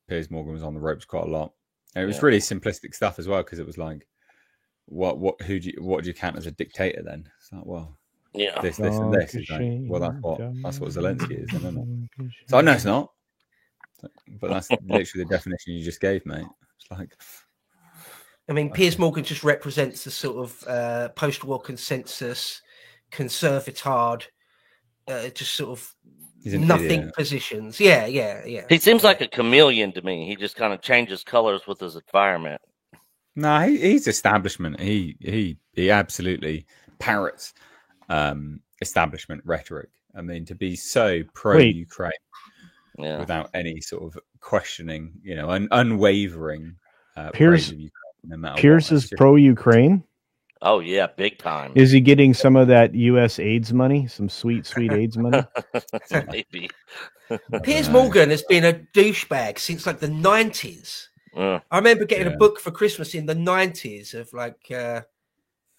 Piers Morgan was on the ropes quite a lot. And it was really simplistic stuff as well, because it was like, what do you count as a dictator then? It's like, well, this and this. It's like, well, that's what Zelensky is, isn't it? So no, it's not. But that's literally the definition you just gave, mate. It's like, I mean, Piers Morgan just represents the sort of post-war consensus, conservatard, just sort of nothing idiot. Positions. Yeah. He seems like a chameleon to me. He just kind of changes colors with his environment. No, he's establishment. He absolutely parrots establishment rhetoric. I mean, to be so pro-Ukraine without any sort of questioning, unwavering. Pierce is pro-Ukraine. Oh yeah, big time. Is he getting some of that U.S. AIDS money? Some sweet AIDS money? Maybe. Piers Morgan has been a douchebag since like the 90s. I remember getting a book for Christmas in the 90s of like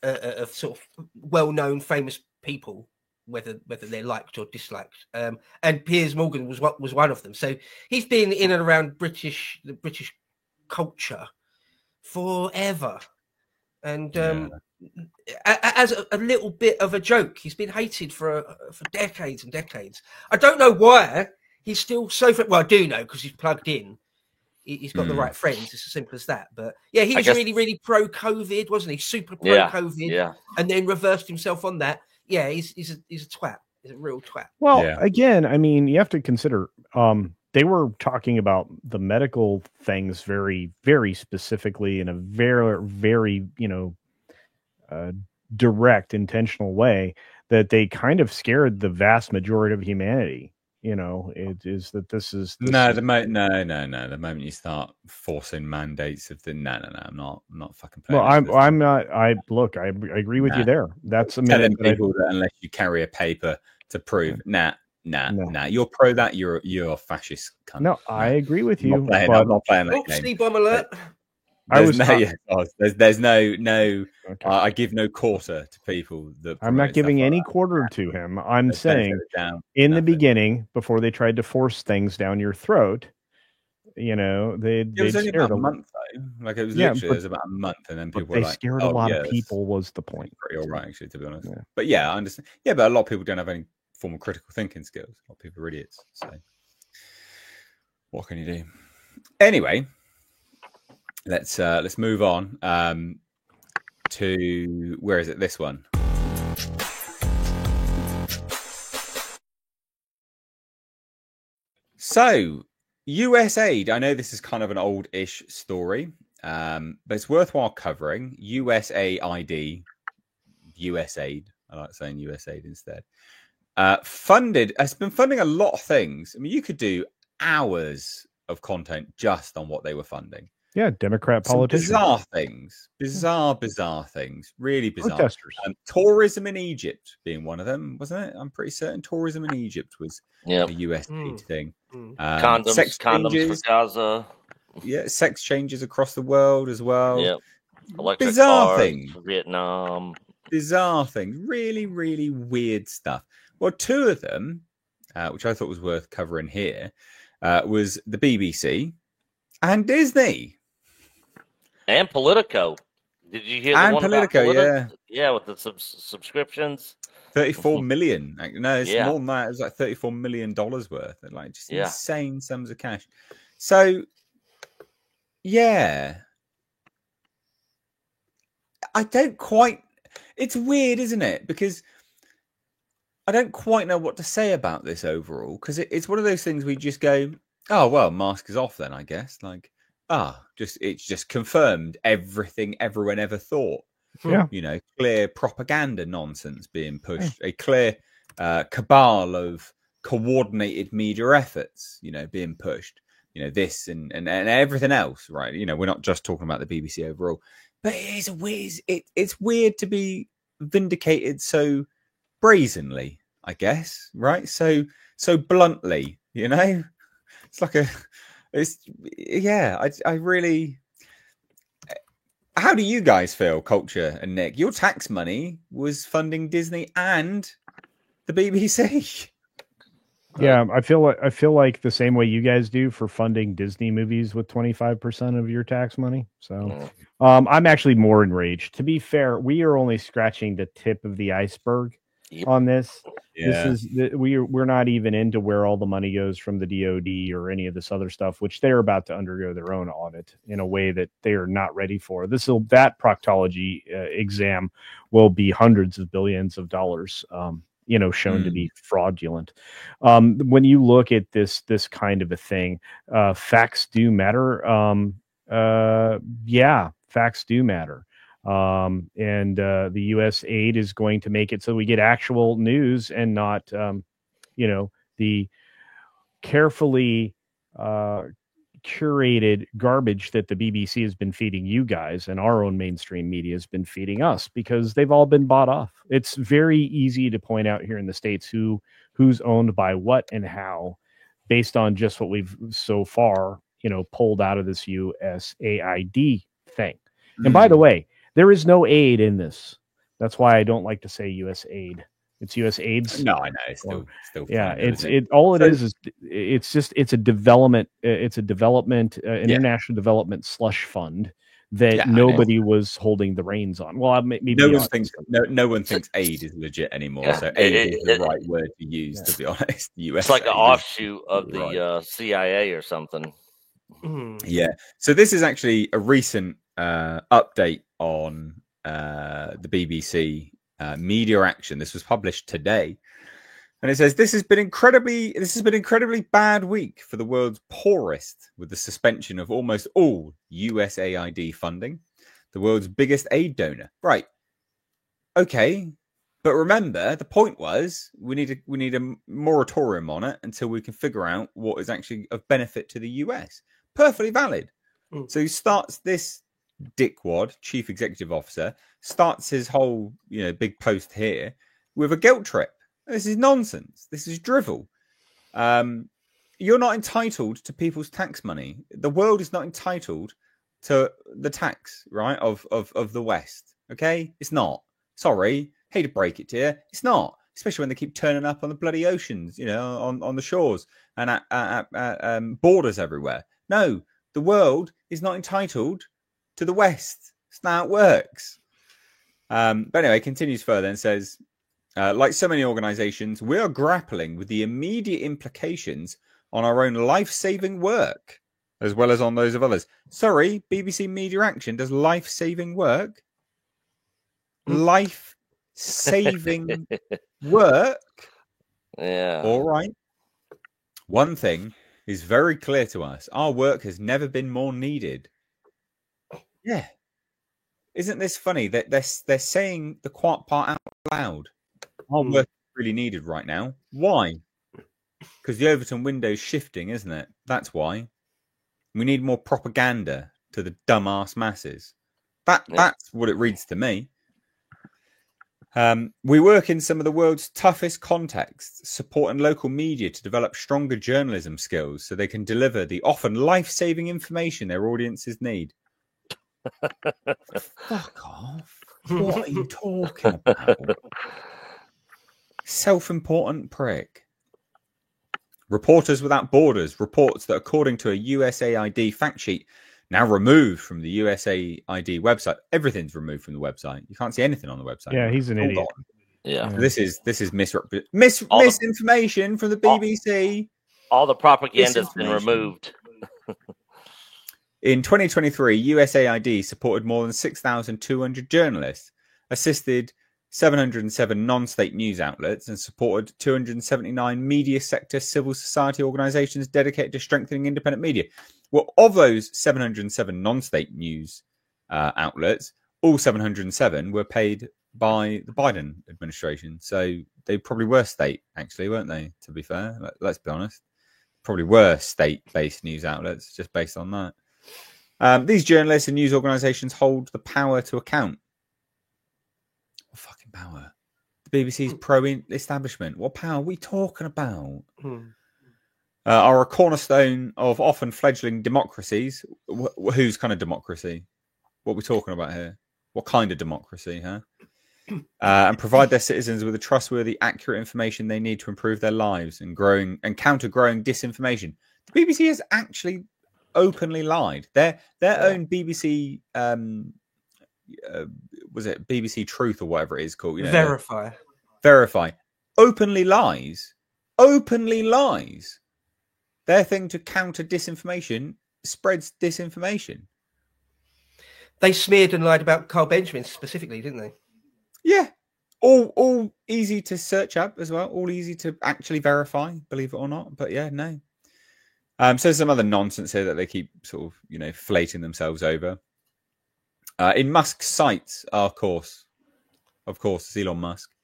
of sort of well-known, famous people, whether they're liked or disliked. And Piers Morgan was one of them. So he's been in and around the British culture forever. And as a little bit of a joke, he's been hated for decades and decades. I don't know why he's still so. Well, I do know because he's plugged in. He's got the right friends. It's as simple as that. But yeah, he was really, really pro-COVID, wasn't he? Super pro-COVID, and then reversed himself on that. yeah, he's a twat. He's a real twat. Well, Yeah. again, I mean, you have to consider they were talking about the medical things very, very specifically in a very, very, direct, intentional way that they kind of scared the vast majority of humanity. It is that this is The moment you start forcing mandates of I'm not fucking playing. Well, I'm not. I agree with you there. That's a minute. Telling people that unless you carry a paper to prove, nah. You're pro that. You're a fascist cunt. No, I agree with you. I'm not playing that Oops, game. Steve bomb alert. There's no. Okay. I give no quarter to people that. I'm not giving any quarter to him. I'm saying in the beginning, before they tried to force things down your throat, they it was only about a month though. Like it was literally it was about a month, and then people were like, scared a lot of people. Was the point? Pretty all right, actually, to be honest. Yeah. But yeah, I understand. Yeah, but a lot of people don't have any form of critical thinking skills. A lot of people are idiots. So what can you do? Anyway, let's move on to where is it? This one. So USAID. I know this is kind of an old-ish story, but it's worthwhile covering. USAID. I like saying USAID instead. Has been funding a lot of things. I mean, you could do hours of content just on what they were funding. Yeah, Democrat politicians. Bizarre things. Really bizarre. Protesters. Tourism in Egypt being one of them, wasn't it? I'm pretty certain tourism in Egypt was a USAID thing. Condoms for Gaza. Yeah, sex changes across the world as well. Yep. Electric Bizarre cars things. for Vietnam. Bizarre things. Really, really weird stuff. Well, two of them, which I thought was worth covering here, was the BBC and Disney. And Politico. Did you hear the and one Politico, about Politico? Yeah, with the subscriptions. 34 million. No, it's Yeah. more than that. It was like $34 million worth. Like just insane sums of cash. So, yeah. I don't quite... It's weird, isn't it? Because I don't quite know what to say about this overall. Because it's one of those things we just go, oh, well, mask is off then, I guess. Like, it's just confirmed everything everyone ever thought. Yeah. Clear propaganda nonsense being pushed, a clear cabal of coordinated media efforts, being pushed, this and everything else, right? We're not just talking about the BBC overall, but it's weird to be vindicated so brazenly, I guess, right? So bluntly, it's like I really. How do you guys feel, Culture and Nick? Your tax money was funding Disney and the BBC. Yeah, I feel like the same way you guys do for funding Disney movies with 25% of your tax money. So, I'm actually more enraged. To be fair, we are only scratching the tip of the iceberg on this. Yeah. We're not even into where all the money goes from the DoD or any of this other stuff, which they're about to undergo their own audit in a way that they are not ready for. That proctology exam will be hundreds of billions of dollars. Shown to be fraudulent. When you look at this kind of a thing, facts do matter. Facts do matter. And the U.S. aid is going to make it so we get actual news and not, the carefully curated garbage that the BBC has been feeding you guys and our own mainstream media has been feeding us, because they've all been bought off. It's very easy to point out here in the States who's owned by what and how, based on just what we've so far, pulled out of this USAID thing. And by the way, there is no aid in this. That's why I don't like to say USAID. It's USAID. No, I know. It's still yeah. fine, It's a development. It's a development international development slush fund that nobody was holding the reins on. Well, maybe no one thinks aid is legit anymore. Yeah. So aid is the right word to use. To be honest, it's like an offshoot of the CIA or something. Yeah. So this is actually a recent update on the BBC Media Action. This was published today. And it says, this has been incredibly bad week for the world's poorest, with the suspension of almost all USAID funding, the world's biggest aid donor. Right. Okay. But remember, the point was we need a moratorium on it until we can figure out what is actually of benefit to the US. Perfectly valid. So he starts, this dickwad, chief executive officer, starts his whole big post here with a guilt trip. This is nonsense. This is drivel. You're not entitled to people's tax money. The world is not entitled to the tax, right, of the West. Okay? It's not. Sorry. Hate to break it to you. It's not. Especially when they keep turning up on the bloody oceans, on the shores and at borders everywhere. No, the world is not entitled to the West. That's not how it works. But anyway, continues further and says, like so many organizations, we are grappling with the immediate implications on our own life-saving work, as well as on those of others. Sorry, BBC Media Action does life-saving work? Life-saving work? Yeah. All right. One thing is very clear to us. Our work has never been more needed. Yeah. Isn't this funny that they're saying the quiet part out loud? Our work is really needed right now. Why? Because the Overton window's shifting, isn't it? That's why. We need more propaganda to the dumbass masses. That's what it reads to me. We work in some of the world's toughest contexts, supporting local media to develop stronger journalism skills so they can deliver the often life-saving information their audiences need. Fuck off. What are you talking about? Self-important prick. Reporters Without Borders reports that according to a USAID fact sheet, now removed from the USAID website, everything's removed from the website. You can't see anything on the website. Yeah, he's an idiot. Yeah. This is misinformation from the BBC. All the propaganda's been removed. In 2023, USAID supported more than 6,200 journalists, assisted 707 non-state news outlets, and supported 279 media sector civil society organizations dedicated to strengthening independent media. Well, of those 707 non-state news outlets, all 707 were paid by the Biden administration. So they probably were state, actually, weren't they? To be fair, let's be honest. Probably were state-based news outlets, just based on that. These journalists and news organizations hold the power to account. What fucking power? The BBC's pro-establishment. What power are we talking about? Are a cornerstone of often fledgling democracies. Whose kind of democracy? What are we talking about here? What kind of democracy, huh? And provide their citizens with the trustworthy, accurate information they need to improve their lives and counter growing disinformation. The BBC has actually openly lied. Their own BBC, was it BBC Truth or whatever it is called? Verify. Openly lies. Their thing to counter disinformation spreads disinformation. They smeared and lied about Carl Benjamin specifically, didn't they? Yeah. All easy to search up as well. All easy to actually verify, believe it or not. But yeah, no. So there's some other nonsense here that they keep sort of, flating themselves over. In Musk's sights, of course, it's Elon Musk.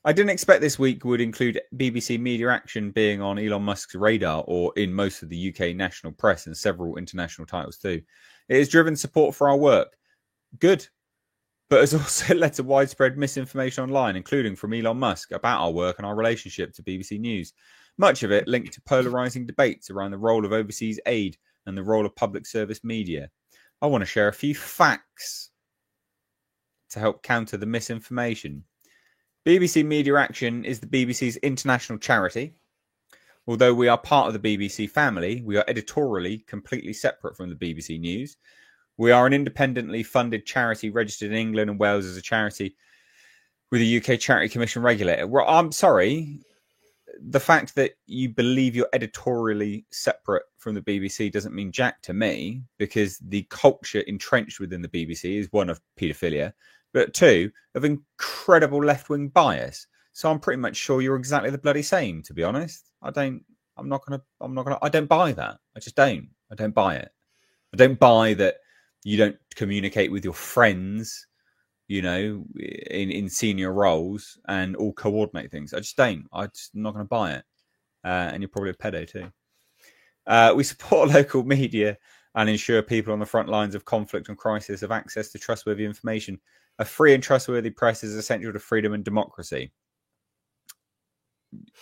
I didn't expect this week would include BBC Media Action being on Elon Musk's radar or in most of the UK national press and several international titles too. It has driven support for our work. Good. But has also led to widespread misinformation online, including from Elon Musk, about our work and our relationship to BBC News. Much of it linked to polarising debates around the role of overseas aid and the role of public service media. I want to share a few facts to help counter the misinformation. BBC Media Action is the BBC's international charity. Although we are part of the BBC family, we are editorially completely separate from the BBC News. We are an independently funded charity registered in England and Wales as a charity with a UK Charity Commission regulator. Well, I'm sorry. The fact that you believe you're editorially separate from the BBC doesn't mean jack to me, because the culture entrenched within the BBC is one of paedophilia. but 2 of incredible left-wing bias. So I'm pretty much sure you're exactly the bloody same, to be honest. I don't buy that. I just don't. I don't buy it. I don't buy that you don't communicate with your friends, you know, in senior roles and all coordinate things. I just don't. I'm not going to buy it. And you're probably a pedo too. We support local media and ensure people on the front lines of conflict and crisis have access to trustworthy information. A free and trustworthy press is essential to freedom and democracy.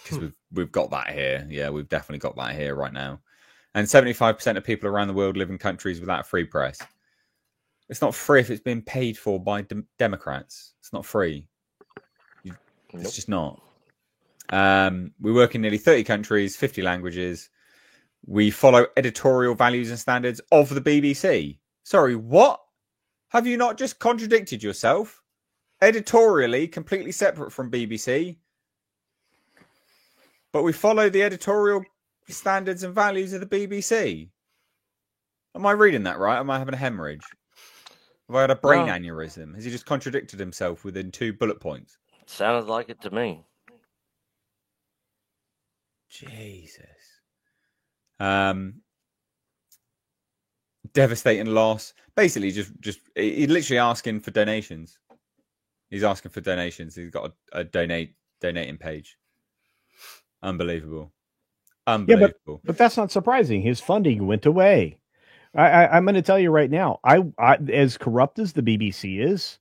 Because we've got that here. Yeah, we've definitely got that here right now. And 75% of people around the world live in countries without a free press. It's not free if it's being paid for by Democrats. It's not free. It's just not. We work in nearly 30 countries, 50 languages. We follow editorial values and standards of the BBC. Sorry, what? Have you not just contradicted yourself? Editorially, completely separate from BBC. But we follow the editorial standards and values of the BBC. Am I reading that right? Am I having a hemorrhage? Have I had a brain aneurysm? Has he just contradicted himself within 2 bullet points? Sounded like it to me. Jesus. Devastating loss. Basically, just he's literally asking for donations. He's asking for donations. He's got a donating page. Unbelievable. Yeah, but that's not surprising. His funding went away. I'm going to tell you right now. I as corrupt as the BBC is,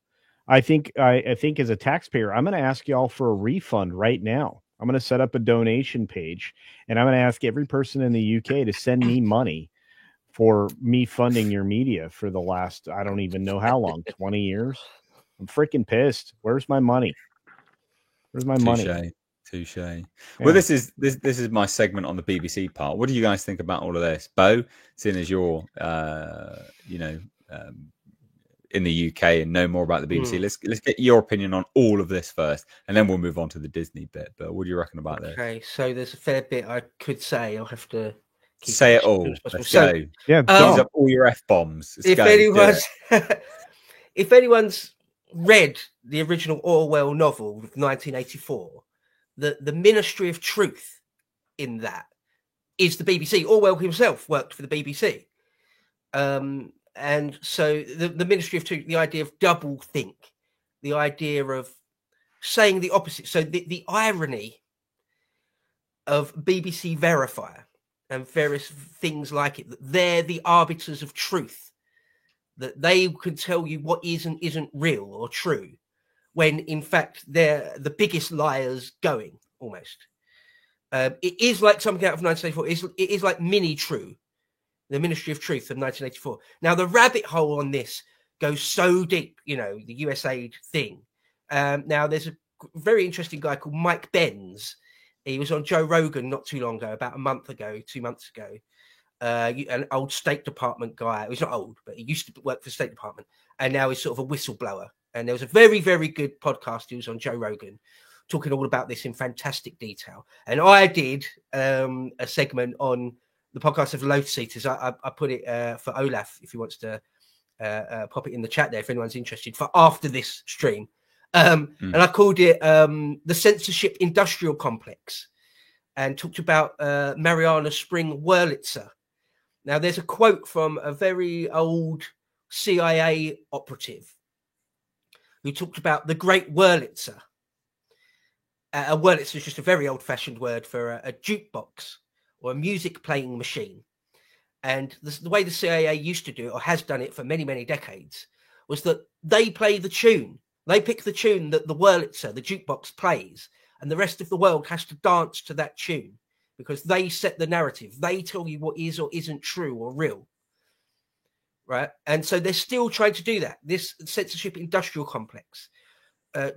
I think as a taxpayer, I'm going to ask y'all for a refund right now. I'm going to set up a donation page, and I'm going to ask every person in the UK to send me money for me funding your media for the last, I don't even know how long, 20 years. I'm freaking pissed. Where's my money? Where's my money? Touche. Yeah. Well, this is my segment on the BBC part. What do you guys think about all of this, Bo? Seeing as you're, in the UK and know more about the BBC, let's get your opinion on all of this first, and then we'll move on to the Disney bit. But what do you reckon about this? Okay, so there's a fair bit I could say. I'll have to say it all. Let's go. Yeah, use up all your F-bombs. If anyone's read the original Orwell novel of 1984, the Ministry of Truth in that is the BBC. Orwell himself worked for the BBC. And so the Ministry of Truth, the idea of double think, the idea of saying the opposite. So the irony of BBC Verifier and various things like it, that they're the arbiters of truth, that they can tell you what is and isn't real or true, when in fact they're the biggest liars going, almost. It is like something out of 1984. It is like Mini True, the Ministry of Truth of 1984. Now, the rabbit hole on this goes so deep, you know, the USAID thing. Now, there's a very interesting guy called Mike Benz. He was on Joe Rogan not too long ago, about 2 months ago. An old State Department guy. He's not old, but he used to work for the State Department, and now he's sort of a whistleblower. And there was a very, very good podcast. He was on Joe Rogan, talking all about this in fantastic detail. And I did a segment on the podcast of Loath Seaters. I put it for Olaf, if he wants to pop it in the chat there, if anyone's interested, for after this stream. And I called it the Censorship Industrial Complex, and talked about Mariana Spring Wurlitzer. Now, there's a quote from a very old CIA operative who talked about the Great Wurlitzer. A Wurlitzer is just a very old-fashioned word for a jukebox or a music playing machine. And the way the CIA used to do it, or has done it for many, many decades, was that they play the tune. They pick the tune that the Wurlitzer, the jukebox, plays, and the rest of the world has to dance to that tune because they set the narrative. They tell you what is or isn't true or real, right? And so they're still trying to do that. This censorship industrial complex,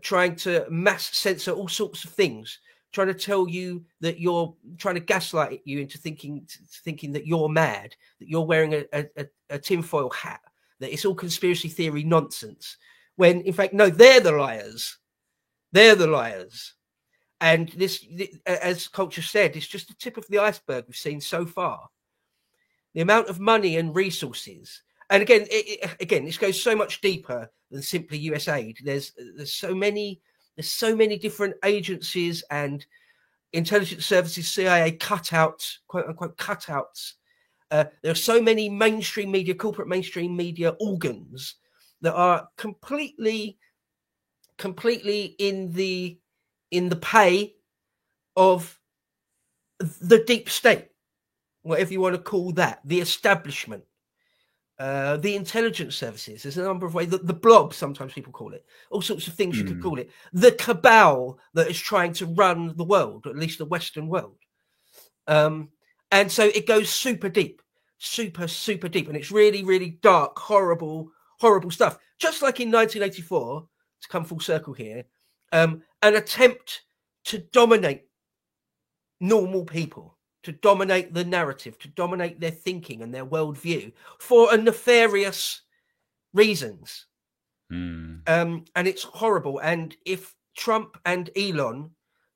trying to mass censor all sorts of things, trying to tell you that you're trying to gaslight you into thinking that you're mad, that you're wearing a tinfoil hat, that it's all conspiracy theory nonsense. When in fact, no, they're the liars. They're the liars. And this, as Culture said, it's just the tip of the iceberg we've seen so far. The amount of money and resources And again, this goes so much deeper than simply US aid. There's so many different agencies and intelligence services, CIA cutouts, quote unquote cutouts. There are so many mainstream media, corporate mainstream media organs that are completely in the pay of the deep state, whatever you want to call that, the establishment, the intelligence services. There's a number of ways. The blob, sometimes people call it. All sorts of things you could call it. The cabal that is trying to run the world, or at least the Western world. And so it goes super deep, super deep, and it's really, really dark, horrible stuff. Just like in 1984, to come full circle here, an attempt to dominate normal people, to dominate the narrative, to dominate their thinking and their worldview for a nefarious reasons. And it's horrible. And if Trump and Elon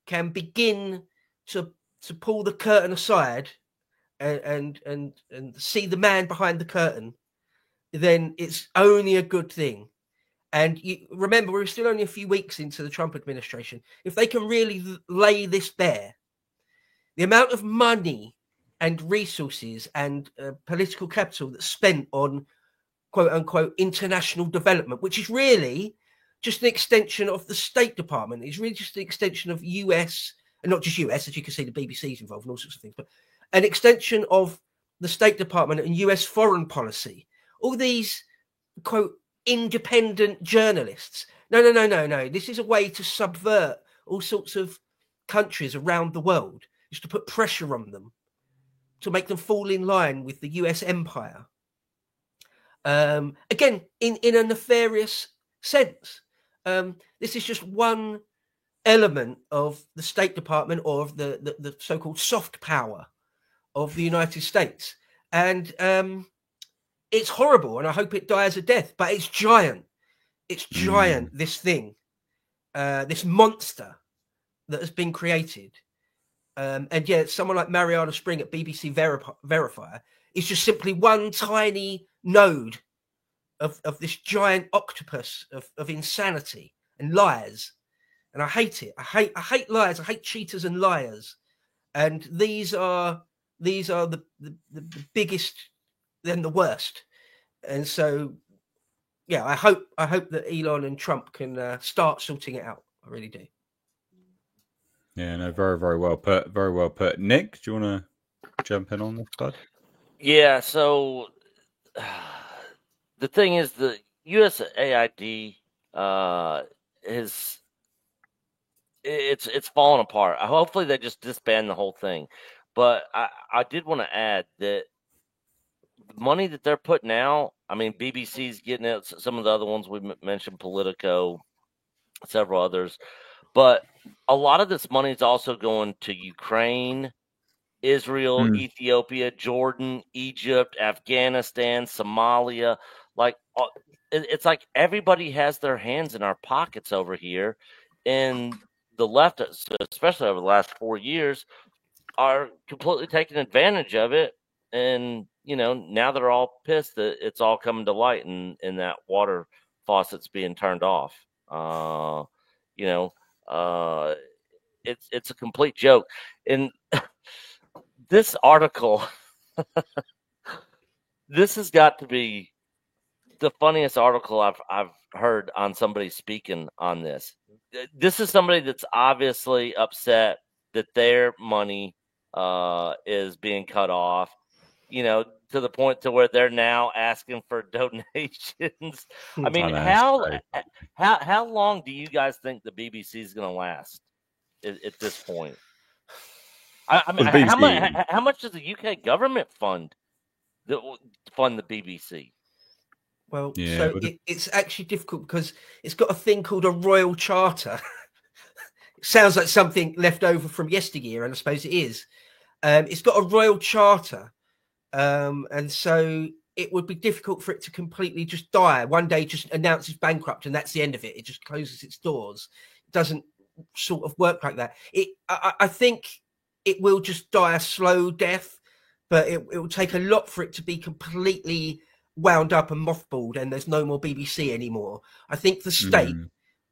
can begin to pull the curtain aside and see the man behind the curtain, then it's only a good thing. And you remember, we're still only a few weeks into the Trump administration. If they can really lay this bare, the amount of money and resources and political capital that's spent on quote unquote international development, which is really just an extension of the State Department. It's really just an extension of US, and not just US, as you can see, the BBC's involved and all sorts of things, but an extension of the State Department and US foreign policy. All these quote independent journalists. No. This is a way to subvert all sorts of countries around the world, is to put pressure on them, to make them fall in line with the US empire. Again, in a nefarious sense. This is just one element of the State Department, or of the so-called soft power of the United States. And it's horrible, and I hope it dies a death, but it's giant. It's giant, this thing, this monster that has been created. And yet someone like Mariana Spring at BBC Verifier is just simply one tiny node of this giant octopus of insanity and lies. And I hate it. I hate lies. I hate cheaters and liars. And these are the biggest, then the worst. And so, yeah, I hope that Elon and Trump can start sorting it out. I really do. Yeah, no, very, very well put. Very well put. Nick, do you want to jump in on this, bud? Yeah, so the thing is, the USAID it's falling apart. Hopefully they just disband the whole thing. But I did want to add that the money that they're putting out, I mean, BBC's getting it, some of the other ones we mentioned, Politico, several others. But a lot of this money is also going to Ukraine, Israel, Ethiopia, Jordan, Egypt, Afghanistan, Somalia. Like, it's like everybody has their hands in our pockets over here. And the left, especially over the last 4 years, are completely taking advantage of it. And, you know, now they're all pissed that it's all coming to light and that water faucet's being turned off. You know, it's a complete joke. And this article, this has got to be the funniest article I've heard on somebody speaking on this. This is somebody that's obviously upset that their money is being cut off, you know, to the point to where they're now asking for donations. I mean, how long do you guys think the BBC is going to last at this point? I mean, how much does the UK government fund the BBC? Well, yeah, so it's actually difficult because it's got a thing called a royal charter. It sounds like something left over from yesteryear, and I suppose it is. It's got a royal charter, and so it would be difficult for it to completely just die. One day just announces bankrupt, and that's the end of it. It just closes its doors. It doesn't sort of work like that. I think it will just die a slow death, but it will take a lot for it to be completely wound up and mothballed, and there's no more BBC anymore. I think the state,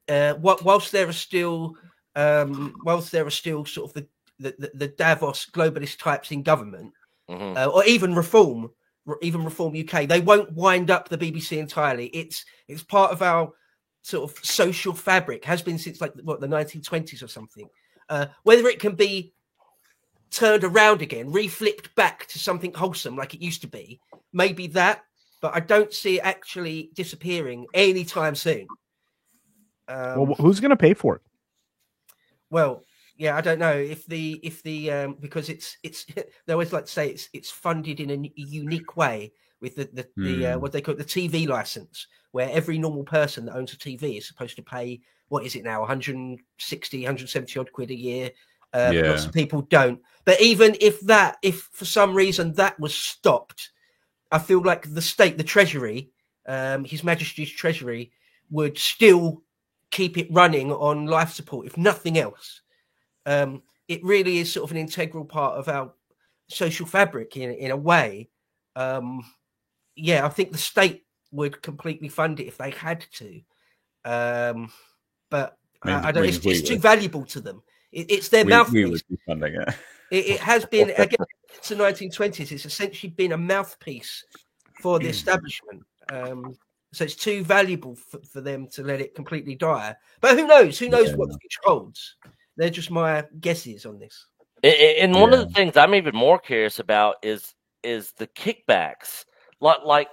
whilst there are still sort of the Davos globalist types in government, or even Reform UK, they won't wind up the BBC entirely. It's part of our sort of social fabric, has been since like the 1920s or something. Whether it can be turned around again, reflipped back to something wholesome like it used to be, maybe that, but I don't see it actually disappearing anytime soon. Well, who's going to pay for it? Well, yeah, I don't know if the because it's they always like to say it's funded in a unique way with the what they call it, the TV license, where every normal person that owns a TV is supposed to pay, what is it now, 160, 170 odd quid a year. Lots of people don't. But even if for some reason that was stopped, I feel like the state, the Treasury, His Majesty's Treasury, would still keep it running on life support, if nothing else. It really is sort of an integral part of our social fabric in a way. I think the state would completely fund it if they had to. But I don't. It's too valuable to them. It's their mouthpiece. We would be funding it. It has been, again, since the 1920s. It's essentially been a mouthpiece for the establishment. So it's too valuable for them to let it completely die. But who knows? Who knows what the future holds? They're just my guesses on this. And one of the things I'm even more curious about is the kickbacks. Like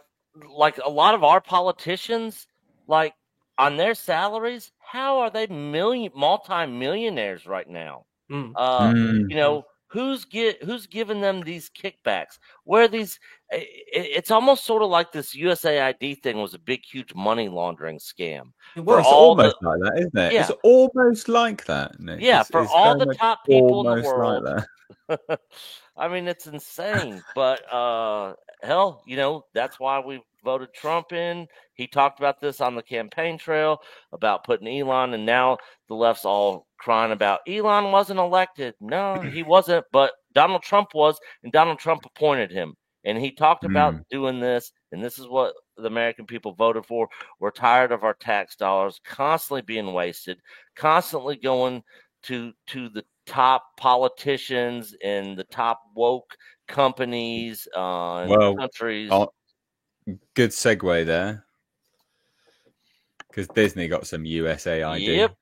a lot of our politicians, like on their salaries, how are they multi-millionaires right now? You know, who's giving them these kickbacks? Where these? It's almost sort of like this USAID thing was a big, huge money laundering scam. It's almost like that, isn't it? Yeah. It's almost like that, Nick. Yeah, it's all the top people in the world. Like that. I mean, it's insane. But hell, you know, that's why we voted Trump in. He talked about this on the campaign trail about putting Elon, and now the left's all crying about Elon wasn't elected. No, he wasn't, but Donald Trump was, and Donald Trump appointed him. And he talked about doing this, and this is what the American people voted for. We're tired of our tax dollars constantly being wasted, constantly going to the top politicians and the top woke companies and countries. Good segue there, because Disney got some USAID. Yep.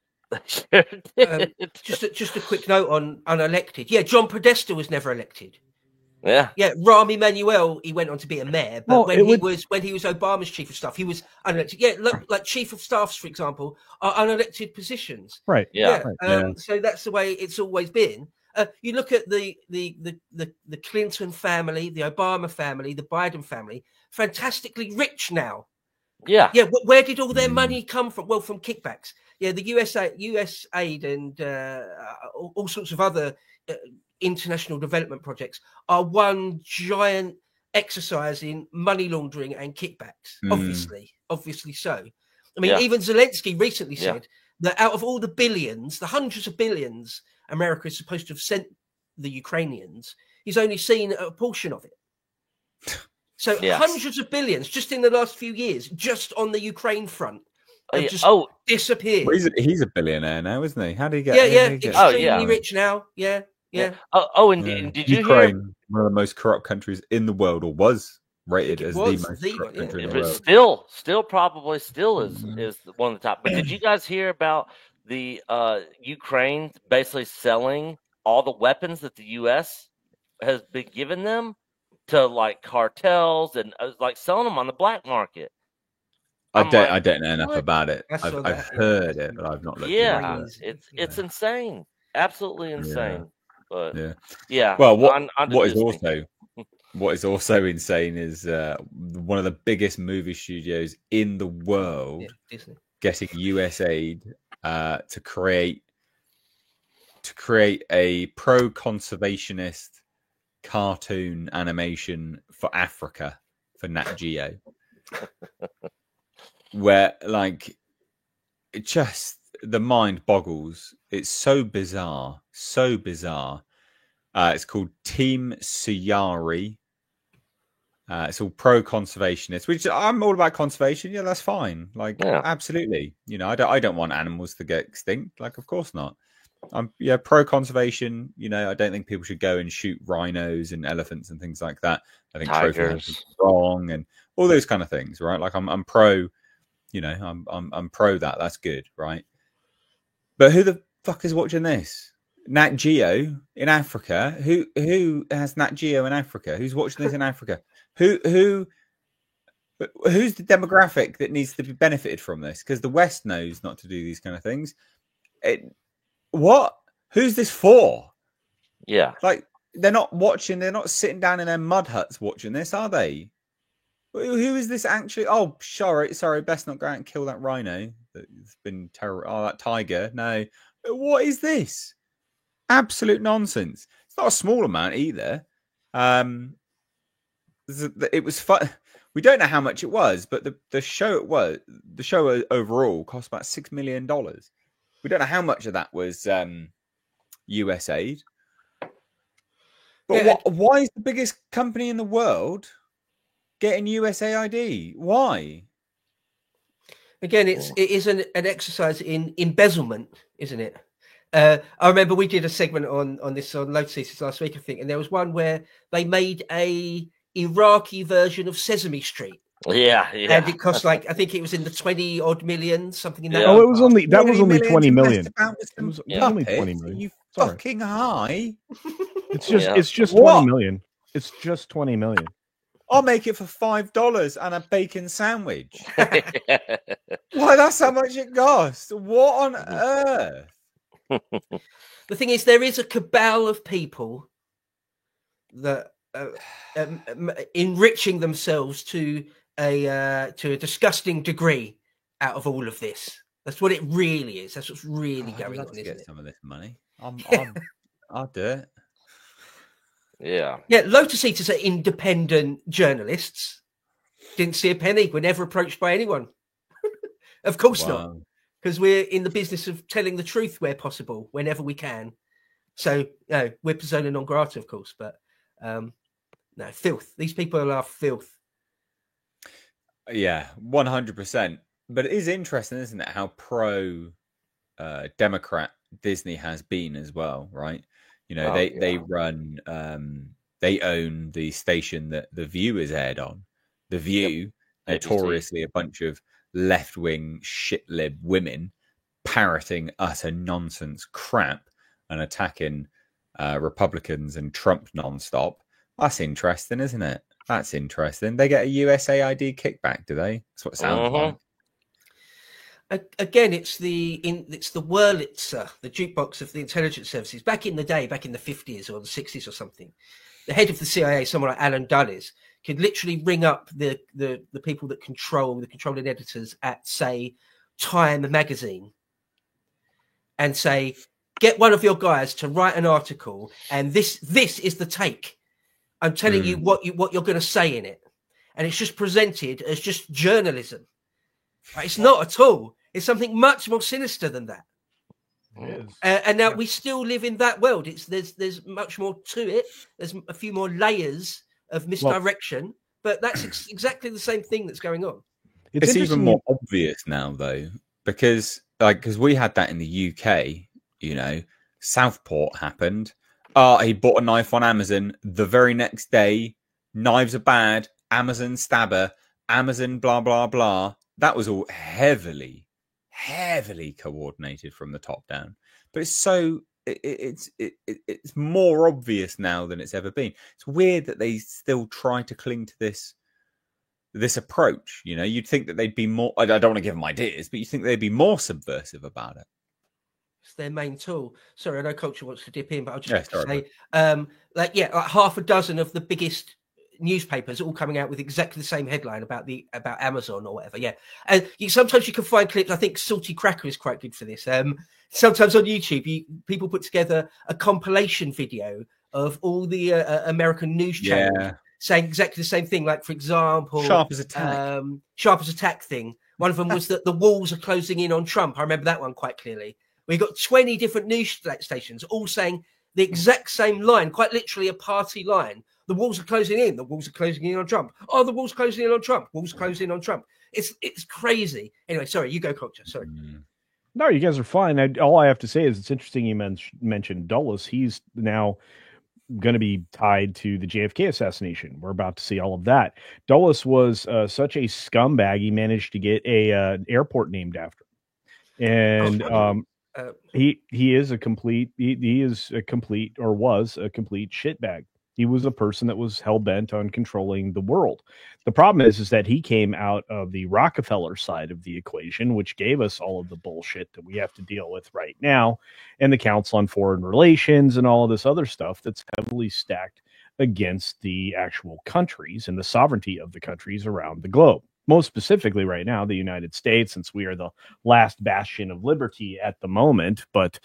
Just a quick note on unelected. Yeah, John Podesta was never elected. Yeah. Rahm Emanuel, he went on to be a mayor, but when he was Obama's chief of staff, he was unelected. Yeah, look, like chief of staffs, for example, are unelected positions. Right. Yeah. So that's the way it's always been. You look at the Clinton family, the Obama family, the Biden family, fantastically rich now. Yeah. Yeah. Where did all their money come from? Well, from kickbacks. Yeah, the US aid and all sorts of other international development projects are one giant exercise in money laundering and kickbacks. Obviously so. I mean, even Zelensky recently said that out of all the billions, the hundreds of billions America is supposed to have sent the Ukrainians, he's only seen a portion of it. So hundreds of billions just in the last few years, just on the Ukraine front, have just disappeared. Well, he's a billionaire now, isn't he? How did he get? Extremely rich now. Yeah. And did you Ukraine, hear? one of the most corrupt countries in the world, or was rated as the most corrupt country in the world. Still probably is one of the top. But did you guys hear about the Ukraine basically selling all the weapons that the U.S. has been giving them to like cartels and like selling them on the black market? I don't know enough about it. I've heard it, but I've not looked into it. It's insane, absolutely insane. But well, what is also insane is one of the biggest movie studios in the world getting USAID to create a pro-conservationist cartoon animation for Africa for Nat Geo, where like it just the mind boggles. It's so bizarre. It's called Team Sayari. It's all pro-conservationist, which I'm all about conservation. Yeah, that's fine. Like, absolutely. You know, I don't want animals to get extinct. Like, of course not. I'm pro-conservation. You know, I don't think people should go and shoot rhinos and elephants and things like that. I think tigers is wrong and all those kind of things, right? Like, I'm pro. You know, I'm pro that. That's good, right? But who the fuck is watching this? Nat Geo in Africa. Who has Nat Geo in Africa? Who's watching this in Africa? Who's the demographic that needs to be benefited from this? Because the West knows not to do these kind of things. What? Who's this for? Yeah. Like, they're not watching. They're not sitting down in their mud huts watching this, are they? Who is this actually? Oh, sorry. Best not go out and kill that rhino that's been terror. Oh, that tiger. No. What is this? Absolute nonsense. It's not a small amount either. It was fun. We don't know how much it was, but the show overall cost about $6 million. We don't know how much of that was US aid. But why is the biggest company in the world getting USAID? Why? Again, it is an exercise in embezzlement, isn't it? I remember we did a segment on this on Lotus Eaters last week, I think, and there was one where they made a Iraqi version of Sesame Street. Yeah. And it cost I think it was in the 20 odd million, something in that. Oh, it was only 20 million. It was only 20 million. You fucking high. It's just 20 million. It's just 20 million. I'll make it for $5 and a bacon sandwich. Why? That's how much it costs. What on earth? The thing is, there is a cabal of people that enriching themselves to a disgusting degree out of all of this. That's what it really is. That's what's really going on. To get it? Some of this money. I'll do it. Yeah. Lotus Eaters are independent journalists. Didn't see a penny. We're never approached by anyone. Of course not. Because we're in the business of telling the truth where possible, whenever we can. So, we're persona non grata, of course, but no, filth. These people are filth. Yeah, 100%. But it is interesting, isn't it, how pro-Democrat Disney has been as well, right? You know, they run, they own the station that The View is aired on. The View, notoriously a bunch of left-wing shit-lib women parroting utter nonsense crap and attacking Republicans and Trump nonstop. That's interesting, isn't it? That's interesting. They get a USAID kickback, do they? That's what it sounds like. Again, it's the Wurlitzer, the jukebox of the intelligence services. Back in the day, back in the 50s or the 60s or something, the head of the CIA, someone like Alan Dulles, could literally ring up the people that control the controlling editors at, say, Time magazine, and say, get one of your guys to write an article, and this is the take. I'm telling you what you're going to say in it, and it's just presented as just journalism. It's not at all. It's something much more sinister than that. And now we still live in that world. There's much more to it. There's a few more layers of misdirection, but that's exactly the same thing that's going on. It's even more obvious now, though, because we had that in the UK. You know, Southport happened. He bought a knife on Amazon. The very next day, knives are bad. Amazon stabber. Amazon blah blah blah. That was all heavily coordinated from the top down. But it's more obvious now than it's ever been. It's weird that they still try to cling to this approach. You know, you'd think that they'd be more. I don't want to give them ideas, but you think they'd be more subversive about it. It's their main tool. Sorry, I know Culture wants to dip in, but I'll just say, like half a dozen of the biggest newspapers all coming out with exactly the same headline about Amazon or whatever. Yeah, and sometimes you can find clips. I think Salty Cracker is quite good for this. Sometimes on YouTube, people put together a compilation video of all the American news channels saying exactly the same thing. Like, for example, Sharp as Attack thing. One of them was that the walls are closing in on Trump. I remember that one quite clearly. We got 20 different news stations all saying the exact same line, quite literally a party line. The walls are closing in. The walls are closing in on Trump. Oh, the walls closing in on Trump. Walls closing in on Trump. It's crazy. Anyway, sorry, you go, Culture. Sorry. No, you guys are fine. All I have to say is it's interesting you mentioned Dulles. He's now going to be tied to the JFK assassination. We're about to see all of that. Dulles was such a scumbag. He managed to get an airport named after him. And he is a complete or was a complete shitbag. He was a person that was hell-bent on controlling the world. The problem is that he came out of the Rockefeller side of the equation, which gave us all of the bullshit that we have to deal with right now, and the Council on Foreign Relations and all of this other stuff that's heavily stacked against the actual countries and the sovereignty of the countries around the globe. Most specifically right now, the United States, since we are the last bastion of liberty at the moment. But,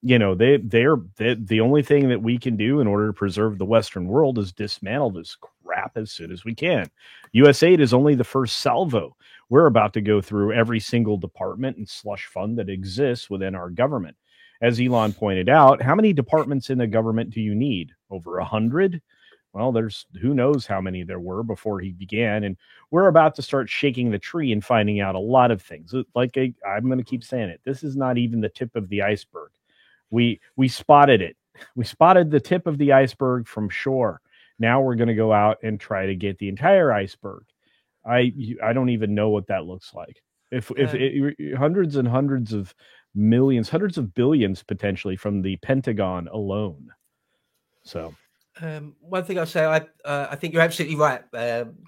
they're the only thing that we can do in order to preserve the Western world is dismantle this crap as soon as we can. USAID is only the first salvo. We're about to go through every single department and slush fund that exists within our government. As Elon pointed out, how many departments in the government do you need? Over 100? Well, there's who knows how many there were before he began. And we're about to start shaking the tree and finding out a lot of things. I'm going to keep saying it. This is not even the tip of the iceberg. We spotted it. We spotted the tip of the iceberg from shore. Now we're going to go out and try to get the entire iceberg. I don't even know what that looks like. If hundreds and hundreds of millions, hundreds of billions potentially from the Pentagon alone. So. One thing I'll say, I think you're absolutely right,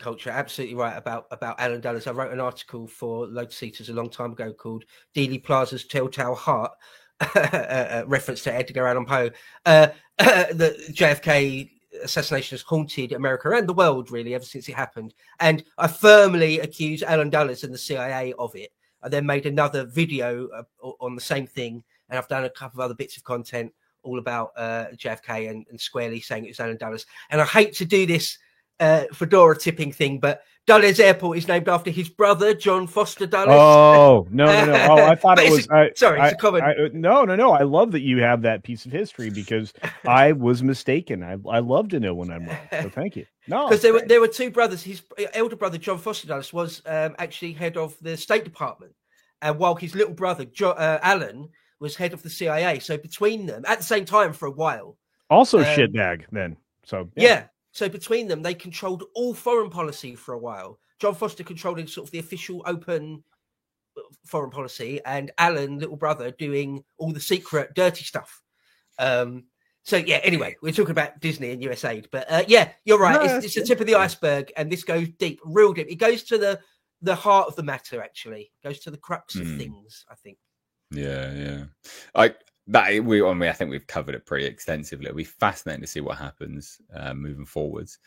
Culture, absolutely right about Alan Dulles. I wrote an article for Load Seaters a long time ago called Dealey Plaza's Telltale Heart, reference to Edgar Allan Poe. The JFK assassination has haunted America and the world, really, ever since it happened. And I firmly accuse Alan Dulles and the CIA of it. I then made another video on the same thing, and I've done a couple of other bits of content all about JFK and squarely saying it was Alan Dulles. And I hate to do this fedora tipping thing, but Dulles Airport is named after his brother, John Foster Dulles. Oh, no. Oh, I thought it was... it's a comment. No. I love that you have that piece of history because I was mistaken. I love to know when I'm wrong. So thank you. No, because there were two brothers. His elder brother, John Foster Dulles, was actually head of the State Department. And while his little brother, Alan, was head of the CIA. So between them, at the same time for a while. Also shitbag then. So yeah. So between them, they controlled all foreign policy for a while. John Foster controlling sort of the official open foreign policy, and Alan, little brother, doing all the secret dirty stuff. So yeah, anyway, we're talking about Disney and USAID. But yeah, you're right. No, it's the tip of the iceberg, and this goes deep, real deep. It goes to the heart of the matter, actually. It goes to the crux of things, I think. Yeah. I think we've covered it pretty extensively. It'll be fascinating to see what happens moving forwards,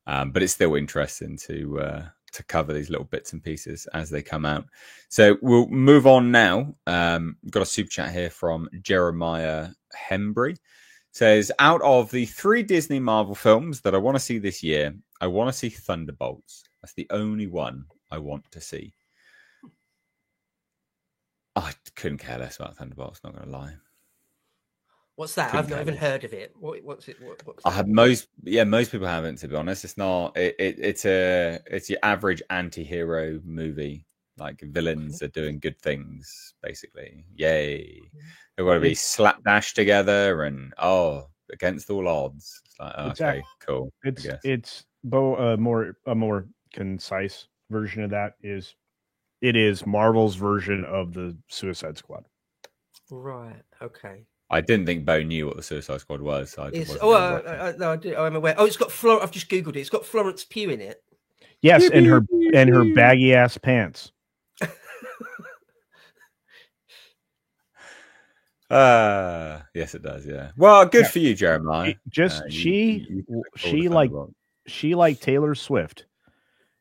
but it's still interesting to cover these little bits and pieces as they come out. So we'll move on now. Got a super chat here from Jeremiah Hembry. Says, out of the 3 Disney Marvel films that I want to see this year, I want to see Thunderbolts. That's the only one I want to see. I couldn't care less about Thunderbolts, not going to lie. What's that? I've not even heard of it. What's it? I have most people haven't, to be honest. It's not. It's your average anti-hero movie. Like villains are doing good things, basically. Yay! They've got to be slapdash together and against all odds. It's like okay, cool. It's a more concise version of that is. It is Marvel's version of the Suicide Squad. Right. Okay. I didn't think Bo knew what the Suicide Squad was. So no, I do. I'm aware. Oh, it's got I've just googled it. It's got Florence Pugh in it. Yes, and her baggy ass pants. Yes, it does. Yeah. Well, good for you, Jeremiah. She like Taylor Swift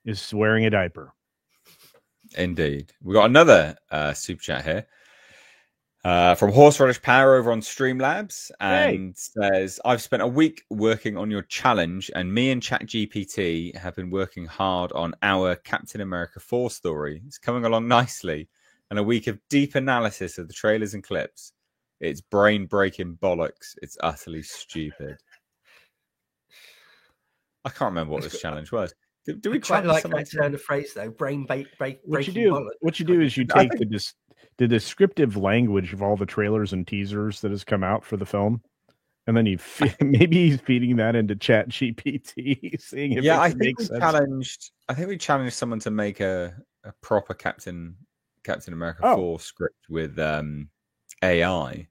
is wearing a diaper. Indeed. We got another super chat here from Horseradish Power over on Streamlabs, and says, I've spent a week working on your challenge, and me and ChatGPT have been working hard on our Captain America 4 story. It's coming along nicely, and a week of deep analysis of the trailers and clips. It's brain-breaking bollocks. It's utterly stupid. I can't remember what this challenge was. Do we quite like that like turn of phrase though? Brain breaking bollocks. What you do is you take the descriptive language of all the trailers and teasers that has come out for the film, and then maybe he's feeding that into Chat GPT, seeing if it makes sense. I think we challenged someone to make a proper Captain America 4 script with AI.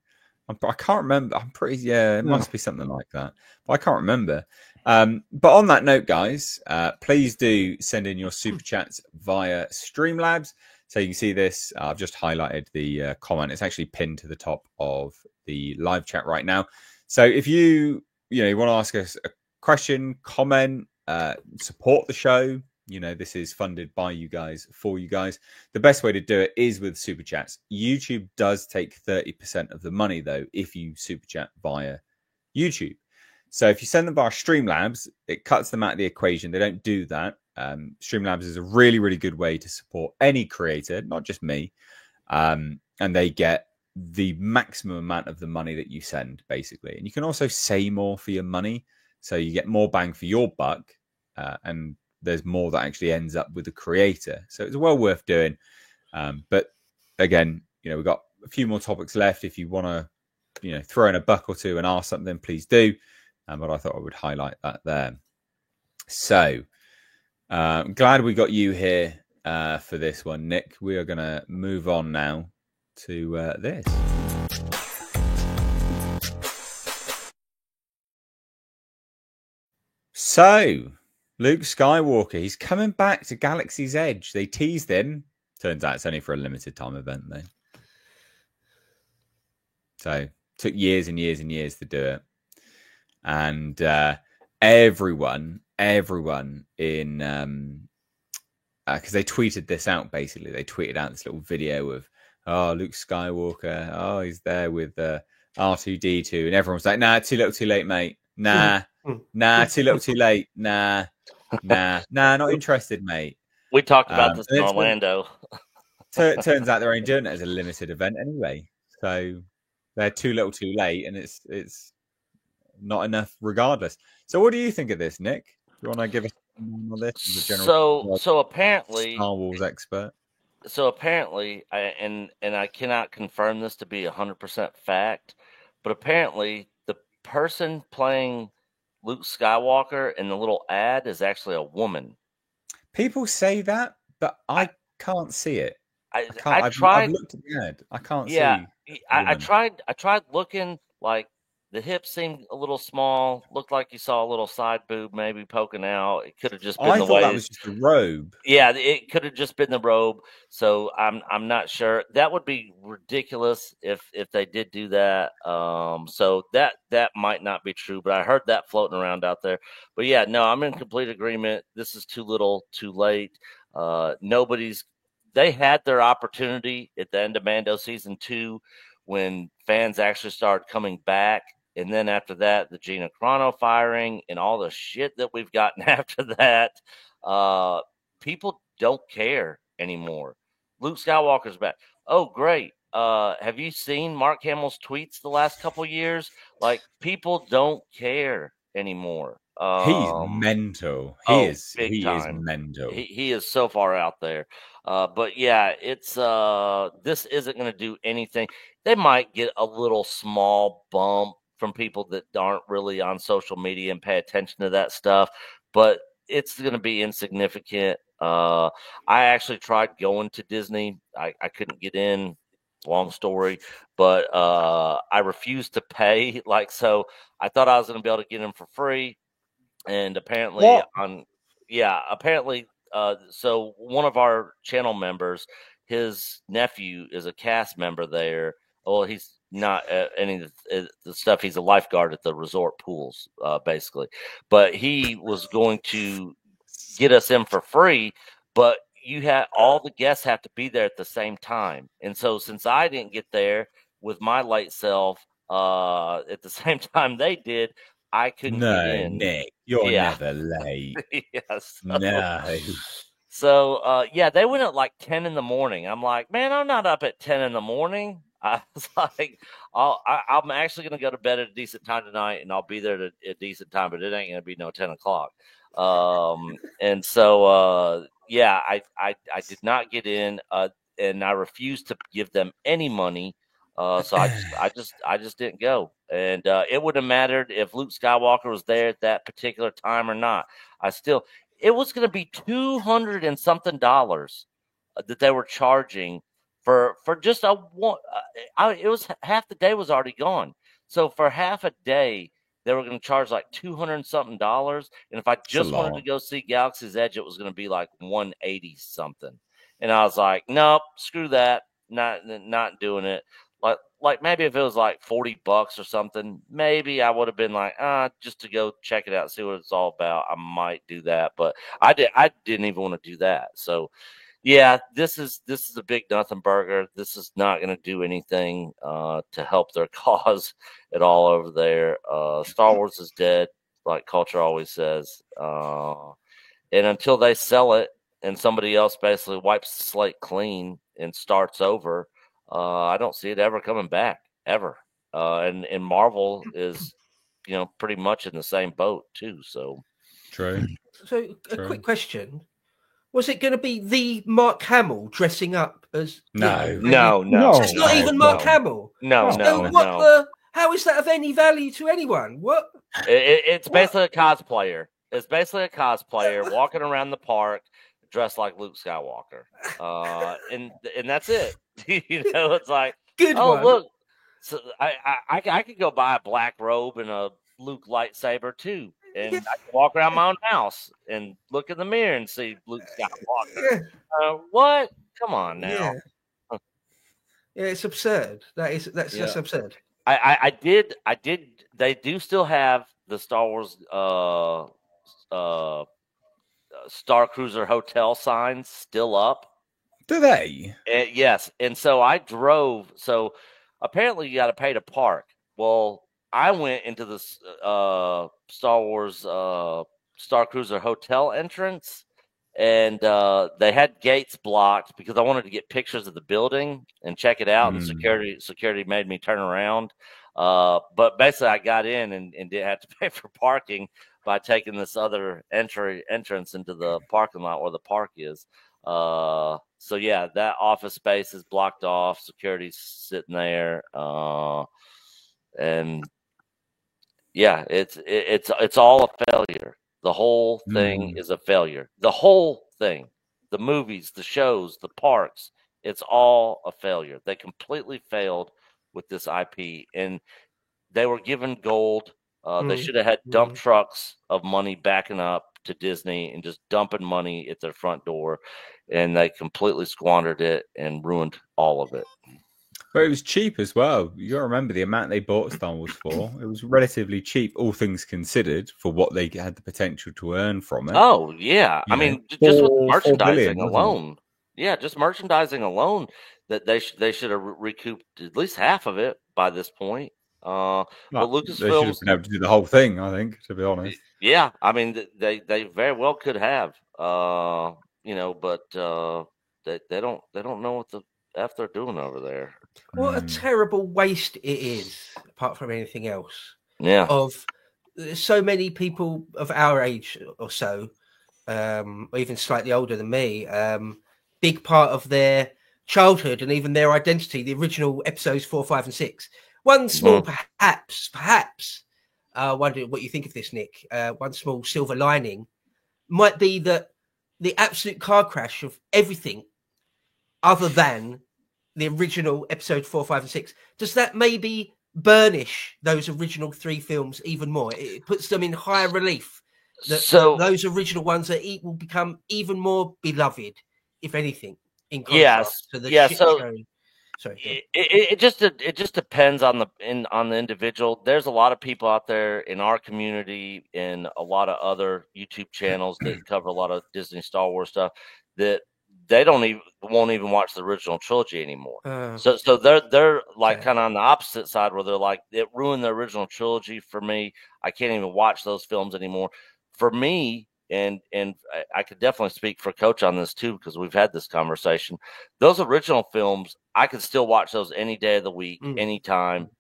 I can't remember. I'm pretty it must be something like that, but I can't remember. But on that note, guys, please do send in your super chats via Streamlabs. So you can see this. I've just highlighted the comment. It's actually pinned to the top of the live chat right now. So if you want to ask us a question, comment, support the show, this is funded by you guys, for you guys. The best way to do it is with super chats. YouTube does take 30% of the money, though, if you super chat via YouTube. So if you send them via Streamlabs, it cuts them out of the equation. They don't do that. Streamlabs is a really, really good way to support any creator, not just me. And they get the maximum amount of the money that you send, basically. And you can also say more for your money. So you get more bang for your buck. And there's more that actually ends up with the creator. So it's well worth doing. But again, we've got a few more topics left. If you want to, throw in a buck or two and ask something, please do. But I thought I would highlight that there. So glad we got you here for this one, Nick. We are going to move on now to this. So Luke Skywalker, he's coming back to Galaxy's Edge. They teased him. Turns out it's only for a limited time event, though. So took years and years and years to do it. And everyone in because they tweeted this out, basically. They tweeted out this little video of, Luke Skywalker. He's there with R2-D2. And everyone's like, nah, too little, too late, mate. Nah, too little, too late. Nah, not interested, mate. We talked about this in Orlando. So it turns out they're only doing it as a limited event anyway. So they're too little, too late, and it's not enough regardless. So what do you think of this, Nick? Do you want to give us on this? So apparently, Star Wars expert. So apparently, and I cannot confirm this to be 100% fact, but apparently the person playing Luke Skywalker in the little ad is actually a woman. People say that, but I can't see it. I've looked at the ad. I can't see. I tried looking. Like the hips seemed a little small. Looked like you saw a little side boob maybe poking out. It could have just been the way. That was just the robe. Yeah, it could have just been the robe. So I'm not sure. That would be ridiculous if they did do that. So that might not be true. But I heard that floating around out there. But yeah, no, I'm in complete agreement. This is too little, too late. They had their opportunity at the end of Mando season 2 when fans actually started coming back. And then after that, the Gina Carano firing and all the shit that we've gotten after that, people don't care anymore. Luke Skywalker's back. Oh, great. Have you seen Mark Hamill's tweets the last couple years? Like, people don't care anymore. He's mental. He is mental. He is so far out there. But yeah, it's this isn't going to do anything. They might get a little small bump from people that aren't really on social media and pay attention to that stuff, but it's going to be insignificant. I actually tried going to Disney. I couldn't get in. Long story, but I refused to pay. So I thought I was going to be able to get in for free. And apparently so one of our channel members, his nephew is a cast member there. Well, he's not any of the stuff. He's a lifeguard at the resort pools, basically. But he was going to get us in for free, but all the guests have to be there at the same time. And so since I didn't get there with my late self at the same time they did, I couldn't get in. Nick, you're never late. Yes. No. So, they went at like 10 in the morning. I'm like, man, I'm not up at 10 in the morning. I was like, I'm actually going to go to bed at a decent time tonight, and I'll be there at a decent time, but it ain't going to be no 10 o'clock. And so, yeah, I did not get in, and I refused to give them any money. So I just didn't go. And it wouldn't have mattered if Luke Skywalker was there at that particular time or not. It was going to be $200 and something that they were charging for just a one. It was half the day was already gone. So for half a day, they were going to charge like $200 and something. And if I just wanted to go see Galaxy's Edge, it was going to be like 180 something. And I was like, nope, screw that. Not doing it. Like maybe if it was like $40 or something, maybe I would have been like, just to go check it out, see what it's all about. I might do that, but I didn't even want to do that. So yeah, this is a big nothing burger. This is not going to do anything to help their cause at all over there. Star Wars is dead, like Culture always says. And until they sell it and somebody else basically wipes the slate clean and starts over, I don't see it ever coming back, ever. And Marvel is, pretty much in the same boat too. So True. So a quick question. Was it going to be the Mark Hamill dressing up as? No. So it's not even Mark Hamill. No. How is that of any value to anyone? What? It's basically a cosplayer. It's basically a cosplayer walking around the park dressed like Luke Skywalker, and that's it. It's like, good. One. Look, so I could go buy a black robe and a Luke lightsaber too. And I can walk around my own house and look in the mirror and see Luke Skywalker. What? Come on now. Yeah, it's absurd. That's just absurd. I did. They do still have the Star Wars Star Cruiser Hotel signs still up. Do they? Yes. And so I drove. So apparently you got to pay to park. Well, I went into the Star Wars Star Cruiser Hotel entrance, and they had gates blocked because I wanted to get pictures of the building and check it out. And security made me turn around. But basically, I got in and didn't have to pay for parking by taking this other entrance into the parking lot where the park is. So yeah, that office space is blocked off. Security's sitting there, and yeah, it's all a failure. The whole thing is a failure. The whole thing, the movies, the shows, the parks, it's all a failure. They completely failed with this IP, and they were given gold. They should have had dump trucks of money backing up to Disney and just dumping money at their front door, and they completely squandered it and ruined all of it. But it was cheap as well. You got to remember the amount they bought Star Wars for. It was relatively cheap, all things considered, for what they had the potential to earn from it. Oh, yeah. I mean, just with merchandising alone. Yeah, just merchandising alone, that they should have recouped at least half of it by this point. But Lucasfilm, they should have been able to do the whole thing, I think, to be honest. Yeah, I mean, they very well could have, but they don't know what the F they're doing over there. What a terrible waste it is, apart from anything else. Yeah. Of so many people of our age or so, or even slightly older than me, big part of their childhood and even their identity, the original episodes 4, 5, and 6. One small, perhaps, I wonder what you think of this, Nick. One small silver lining might be that the absolute car crash of everything other than the original episode 4, 5, and 6, does that maybe burnish those original 3 films even more? It puts them in higher relief. That those original ones will become even more beloved, if anything, in contrast to the shit show. Sorry. It just depends on the individual. There's a lot of people out there in our community and a lot of other YouTube channels that cover a lot of Disney Star Wars stuff that they won't even watch the original trilogy anymore. So they're like kind of on the opposite side where they're like, it ruined the original trilogy for me. I can't even watch those films anymore. For me, and I could definitely speak for Coach on this too, because we've had this conversation. Those original films, I could still watch those any day of the week, anytime.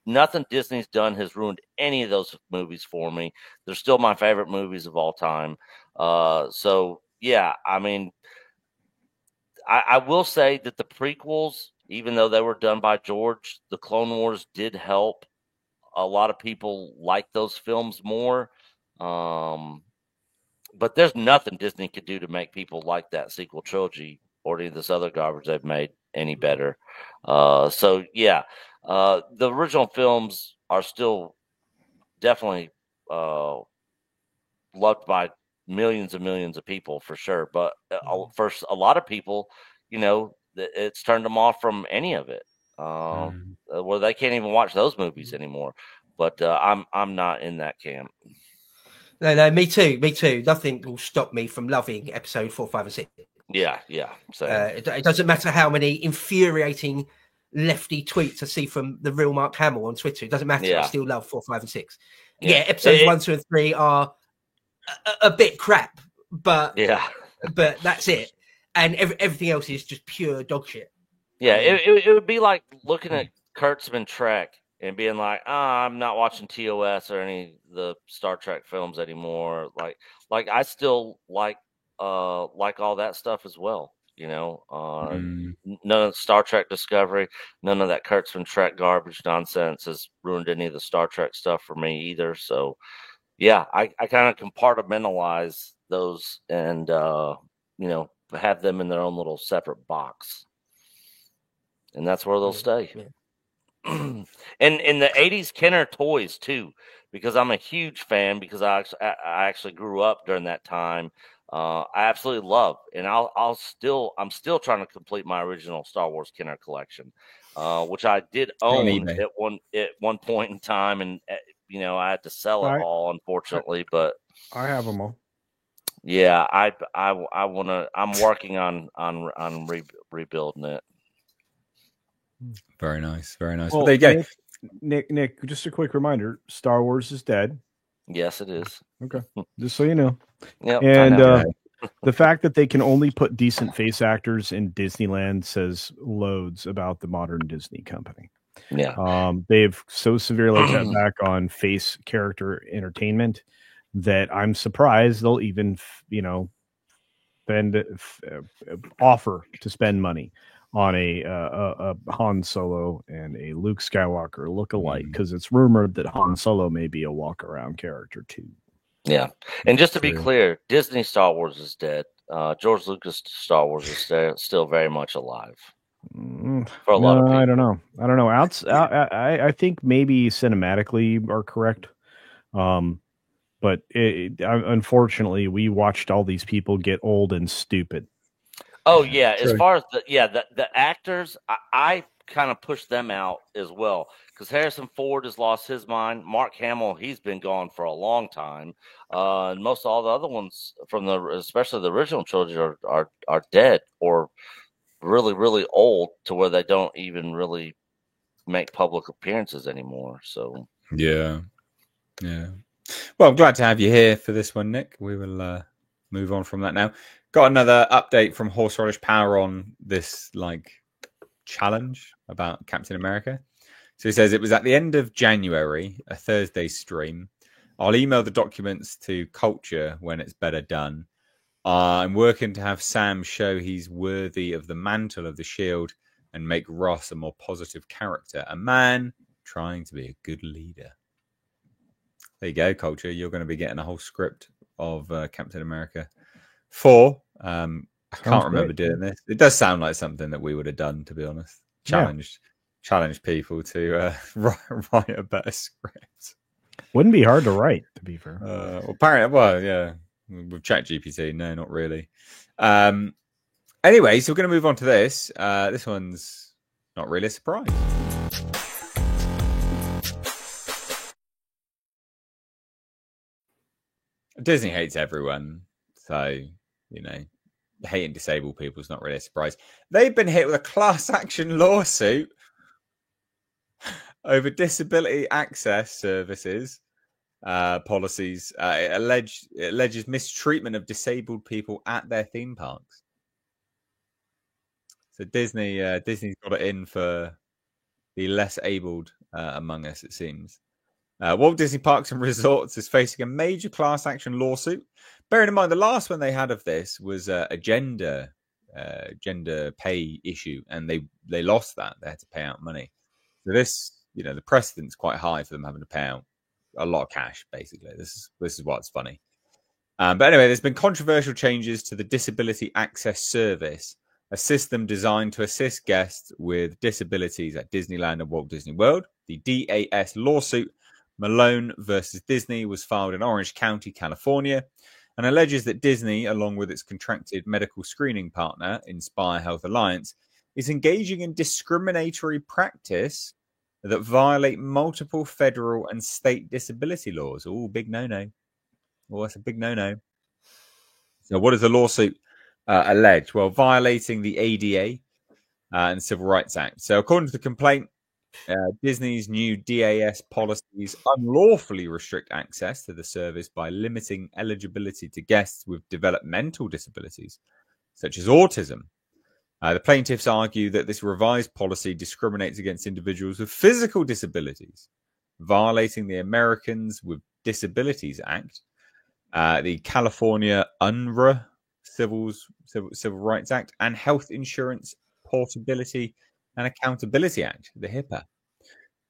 Nothing Disney's done has ruined any of those movies for me. They're still my favorite movies of all time. So yeah, I mean, I will say that the prequels, even though they were done by George, the Clone Wars did help a lot of people like those films more. But there's nothing Disney could do to make people like that sequel trilogy or any of this other garbage they've made any better. So yeah, the original films are still definitely loved by millions and millions of people for sure. But for a lot of people, you know, it's turned them off from any of it. Where they can't even watch those movies anymore. But I'm not in that camp. No, me too. Nothing will stop me from loving episode 4, 5, and 6. Yeah. So it doesn't matter how many infuriating lefty tweets I see from the real Mark Hamill on Twitter. It doesn't matter. Yeah. I still love 4, 5, and 6. Yeah, episodes 1, 2, and 3 are a bit crap, but that's it. And everything else is just pure dog shit. Yeah, it would be like looking at Kurtzman Trek and being like, I'm not watching TOS or any of the Star Trek films anymore. Like I still like all that stuff as well. You know, none of Star Trek Discovery, none of that Kurtzman Trek garbage nonsense has ruined any of the Star Trek stuff for me either. So, yeah, I kind of compartmentalize those and you know, have them in their own little separate box, and that's where they'll stay. Yeah. And in the 80s, Kenner toys too, because I'm a huge fan, because I actually grew up during that time. I absolutely love, and I'm still trying to complete my original Star Wars Kenner collection, which I did own at one point in time, and you know, I had to sell it all, unfortunately. But I have them all. Yeah, I want to. I'm working on rebuilding it. Very nice, very nice. Well, well, there you go. Nick, just a quick reminder: Star Wars is dead. Yes, it is. Okay, just so you know. Yeah, and the fact that they can only put decent face actors in Disneyland says loads about the modern Disney company. Yeah, they've so severely cut back on face character entertainment that I'm surprised they'll even, you know, offer to spend money on a Han Solo and a Luke Skywalker look-alike, because it's rumored that Han Solo may be a walk-around character too. Yeah, and just to be clear, Disney Star Wars is dead. George Lucas Star Wars is still very much alive. For a lot of people. I don't know. I think maybe cinematically are correct. But unfortunately, we watched all these people get old and stupid. Oh yeah, as far as the actors, I kind of pushed them out as well, because Harrison Ford has lost his mind. Mark Hamill, he's been gone for a long time. And most all the other ones from especially the original trilogy are dead or really, really old, to where they don't even really make public appearances anymore. So yeah. Well, I'm glad to have you here for this one, Nick. We will move on from that now. Got another update from Horseradish Power on this challenge about Captain America. So he says it was at the end of January, a Thursday stream. I'll email the documents to Culture when it's better done. I'm working to have Sam show he's worthy of the mantle of the shield and make Ross a more positive character, a man trying to be a good leader. There you go, Culture. You're going to be getting a whole script of Captain America 4. I can't remember doing this. It does sound like something that we would have done, to be honest. Challenge people to write a better script. Wouldn't be hard to write, to be fair. With ChatGPT, no, not really. Anyway, so we're going to move on to this. This one's not really a surprise. Disney hates everyone, so, you know, hating disabled people is not really a surprise. They've been hit with a class action lawsuit over disability access services policies. It alleges mistreatment of disabled people at their theme parks. So Disney's got it in for the less abled among us, it seems. Walt Disney Parks and Resorts is facing a major class action lawsuit. Bearing in mind, the last one they had of this was a gender pay issue, and they lost that. They had to pay out money. So this, the precedent's quite high for them having to pay out a lot of cash, basically. This is what's funny. But anyway, there's been controversial changes to the Disability Access Service, a system designed to assist guests with disabilities at Disneyland and Walt Disney World. The DAS lawsuit, Malone versus Disney, was filed in Orange County, California, and alleges that Disney, along with its contracted medical screening partner, Inspire Health Alliance, is engaging in discriminatory practice that violate multiple federal and state disability laws. Oh, big no-no. Well, that's a big no-no. So what does the lawsuit allege? Well, violating the ADA and Civil Rights Act. So according to the complaint, Disney's new DAS policies unlawfully restrict access to the service by limiting eligibility to guests with developmental disabilities, such as autism. The plaintiffs argue that this revised policy discriminates against individuals with physical disabilities, violating the Americans with Disabilities Act, the California UNRRA Civil Rights Act, and Health Insurance Portability and Accountability Act, the HIPAA.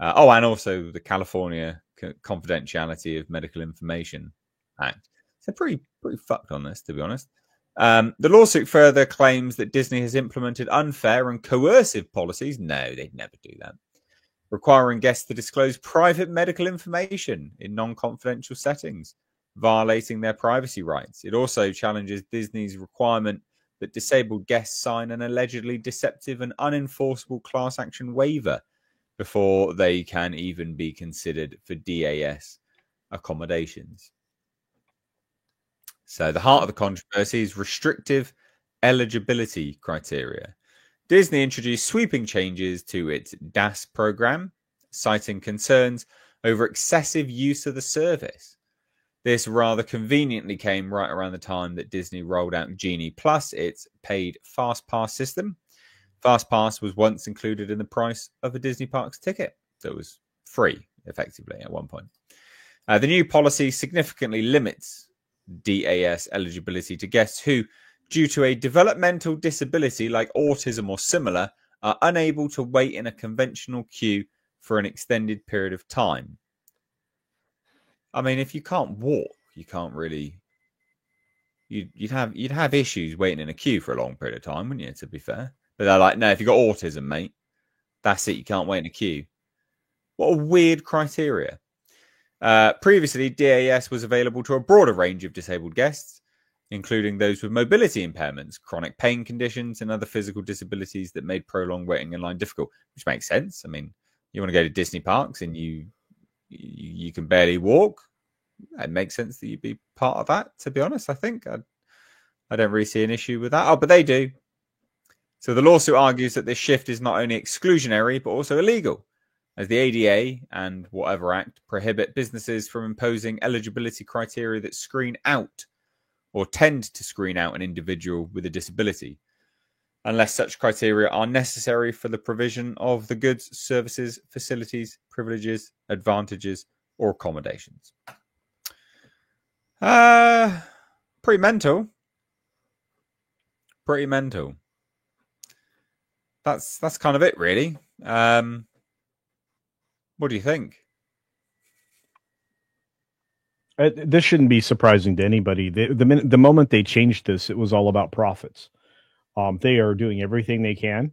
And also the California Confidentiality of Medical Information Act. So pretty fucked on this, to be honest. The lawsuit further claims that Disney has implemented unfair and coercive policies. No, they'd never do that. Requiring guests to disclose private medical information in non-confidential settings, violating their privacy rights. It also challenges Disney's requirement that disabled guests sign an allegedly deceptive and unenforceable class action waiver before they can even be considered for DAS accommodations. So the heart of the controversy is restrictive eligibility criteria. Disney introduced sweeping changes to its DAS program, citing concerns over excessive use of the service. This rather conveniently came right around the time that Disney rolled out Genie Plus, its paid FastPass system. FastPass was once included in the price of a Disney Parks ticket, so it was free, effectively, at one point. The new policy significantly limits DAS eligibility to guests who, due to a developmental disability like autism or similar, are unable to wait in a conventional queue for an extended period of time. I mean, if you can't walk, you can't really. You'd have issues waiting in a queue for a long period of time, wouldn't you? To be fair, but they're like, no, if you've got autism, mate, that's it. You can't wait in a queue. What a weird criteria. Previously, DAS was available to a broader range of disabled guests, including those with mobility impairments, chronic pain conditions, and other physical disabilities that made prolonged waiting in line difficult, which makes sense. I mean, you want to go to Disney Parks and you can barely walk. It makes sense that you'd be part of that, to be honest. I think I don't really see an issue with that. Oh, but they do. So the lawsuit argues that this shift is not only exclusionary, but also illegal, as the ADA and whatever act prohibit businesses from imposing eligibility criteria that screen out or tend to screen out an individual with a disability, unless such criteria are necessary for the provision of the goods, services, facilities, privileges, advantages, or accommodations. Pretty mental. Pretty mental. That's kind of it, really. What do you think? This shouldn't be surprising to anybody. The moment they changed this, it was all about profits. They are doing everything they can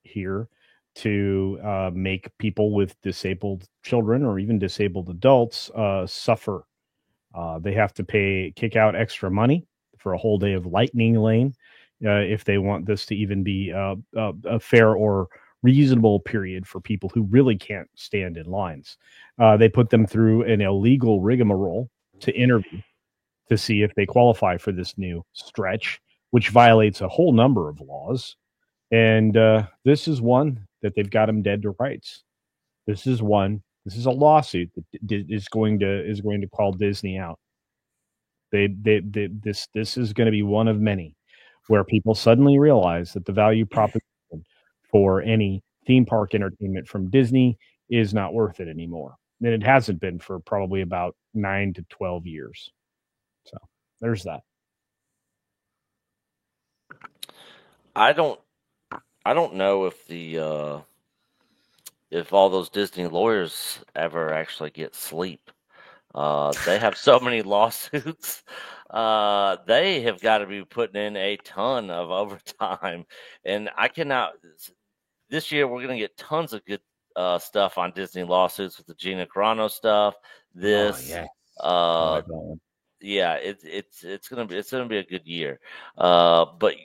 here to make people with disabled children or even disabled adults suffer. They have to kick out extra money for a whole day of Lightning Lane if they want this to even be a fair or reasonable period for people who really can't stand in lines. They put them through an illegal rigmarole to interview to see if they qualify for this new stretch, which violates a whole number of laws. And this is one that they've got them dead to rights. This is one This is a lawsuit that is going to call Disney out. This is going to be one of many where people suddenly realize that the value proposition for any theme park entertainment from Disney is not worth it anymore. And it hasn't been for probably about 9 to 12 years. So there's that. I don't know if all those Disney lawyers ever actually get sleep. They have so many lawsuits. They have got to be putting in a ton of overtime, and I cannot. This year we're going to get tons of good stuff on Disney lawsuits with the Gina Carano stuff. This, yeah, it's gonna be a good year. But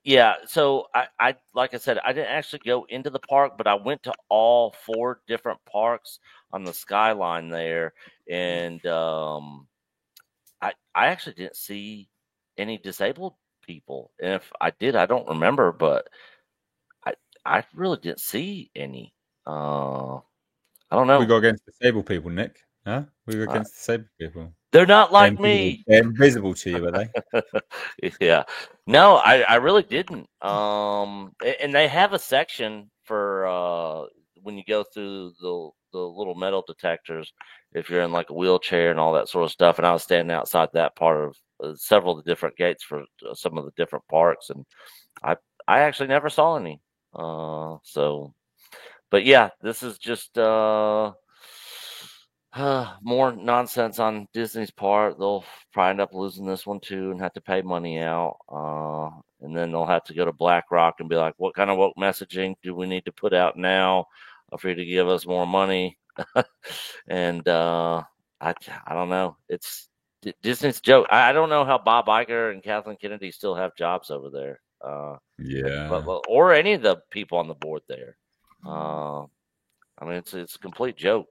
yeah, so I like I said, I didn't actually go into the park, but I went to all 4 different parks on the skyline there, and I actually didn't see any disabled people, and if I did, I don't remember, but I really didn't see any. I don't know. We go against disabled people, Nick. Huh? We go against disabled people. They're not like me. They're invisible to you, are they? Yeah. No, I really didn't. And they have a section for when you go through the little metal detectors, if you're in like a wheelchair and all that sort of stuff. And I was standing outside that part of several of the different gates for some of the different parks, and I actually never saw any. So, but yeah, this is just more nonsense on Disney's part. They'll probably end up losing this one too and have to pay money out. And then they'll have to go to BlackRock and be like, what kind of woke messaging do we need to put out now for you to give us more money? And I don't know. It's Disney's joke. I don't know how Bob Iger and Kathleen Kennedy still have jobs over there. Or any of the people on the board there. I mean, it's a complete joke.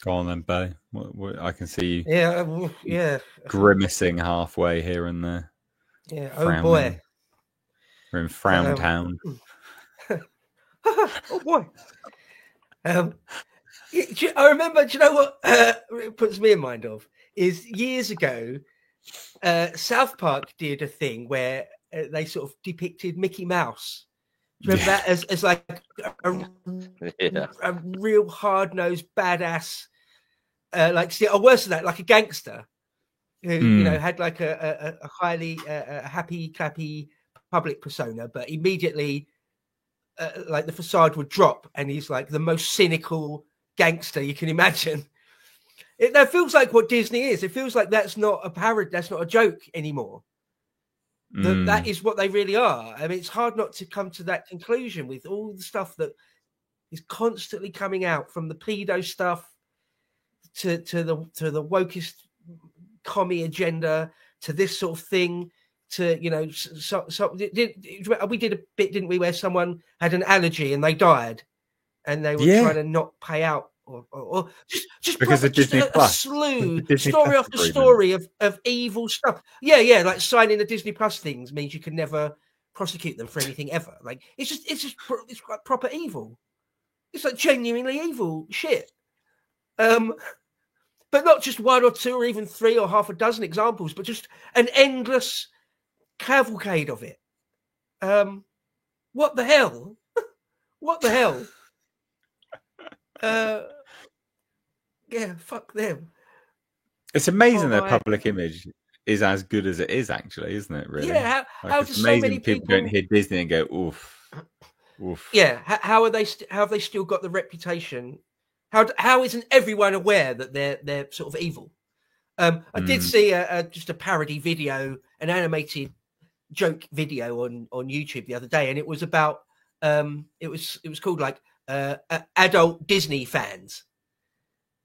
Go on then, Bay. What, I can see you. Yeah. Grimacing halfway here and there. Yeah. Oh boy. We're in Frown Town. Oh boy. I remember. Do you know what it puts me in mind of is years ago, South Park did a thing where they sort of depicted Mickey Mouse. Do you remember that as like a real hard-nosed badass, worse than that, like a gangster who had like a highly happy, clappy public persona, but immediately like the facade would drop, and he's like the most cynical gangster you can imagine. That feels like what Disney is. It feels like that's not a parody, that's not a joke anymore. That is what they really are. I mean, it's hard not to come to that conclusion with all the stuff that is constantly coming out, from the pedo stuff to the wokest commie agenda to this sort of thing. To we did a bit, didn't we, where someone had an allergy and they died, and they were trying to not pay out. Or just because of Disney Plus, a slew, story after story of evil stuff. Yeah, like signing the Disney Plus things means you can never prosecute them for anything ever. Like it's like proper evil. It's like genuinely evil shit. But not just one or two or even 3 or half a dozen examples, but just an endless cavalcade of it. What the hell? What the hell? Yeah, fuck them. It's amazing their public image is as good as it is, actually, isn't it? Really? Yeah. How it's amazing so many people don't hear Disney and go, oof, oof. Yeah. How have they still got the reputation? How isn't everyone aware that they're sort of evil? I did see just a parody video, an animated joke video on YouTube the other day, and it was about it was called like adult Disney fans.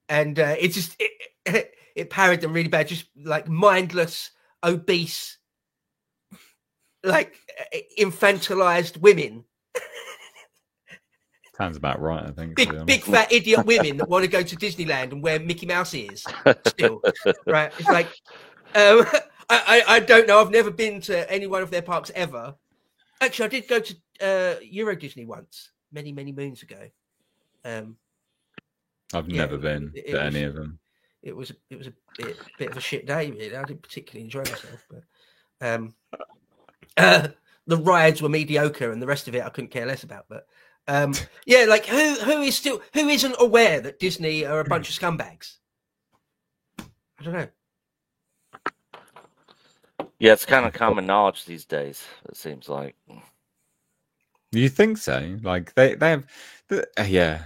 And it parodied them really bad, just like mindless, obese, like infantilized women. Sounds about right, I think. Big fat idiot women that want to go to Disneyland and where Mickey Mouse is still. Right? It's like I don't know. I've never been to any one of their parks ever. Actually, I did go to Euro Disney once, many moons ago. I've yeah, never been it to was- any of them. It was a bit of a shit day, really. I didn't particularly enjoy myself, but the rides were mediocre, and the rest of it I couldn't care less about. But yeah, like who isn't aware that Disney are a bunch of scumbags? I don't know. Yeah, it's kind of common knowledge these days. It seems like. You think so? Like they have, yeah.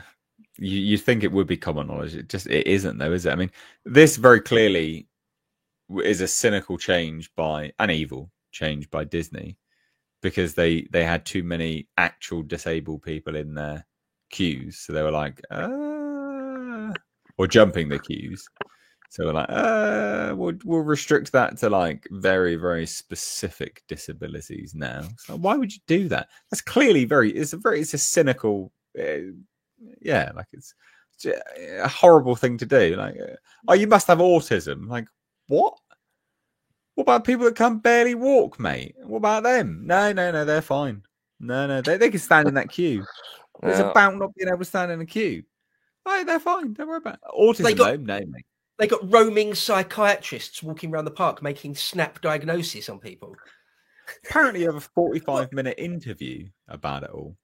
You think it would be common knowledge? It isn't, though, is it? I mean, this very clearly is a cynical change an evil change by Disney, because they had too many actual disabled people in their queues, so they were like, or jumping the queues. So we're like, we'll restrict that to like very, very specific disabilities now. So why would you do that? That's clearly it's a cynical, yeah, like it's a horrible thing to do. Like, oh, you must have autism. Like, what? What about people that can barely walk, mate? What about them? No, they're fine. No, they can stand in that queue. It's about not being able to stand in a queue. Oh, they're fine. Don't worry about it. Autism. No, mate. They got roaming psychiatrists walking around the park making snap diagnosis on people. Apparently, you have a 45-minute interview about it all.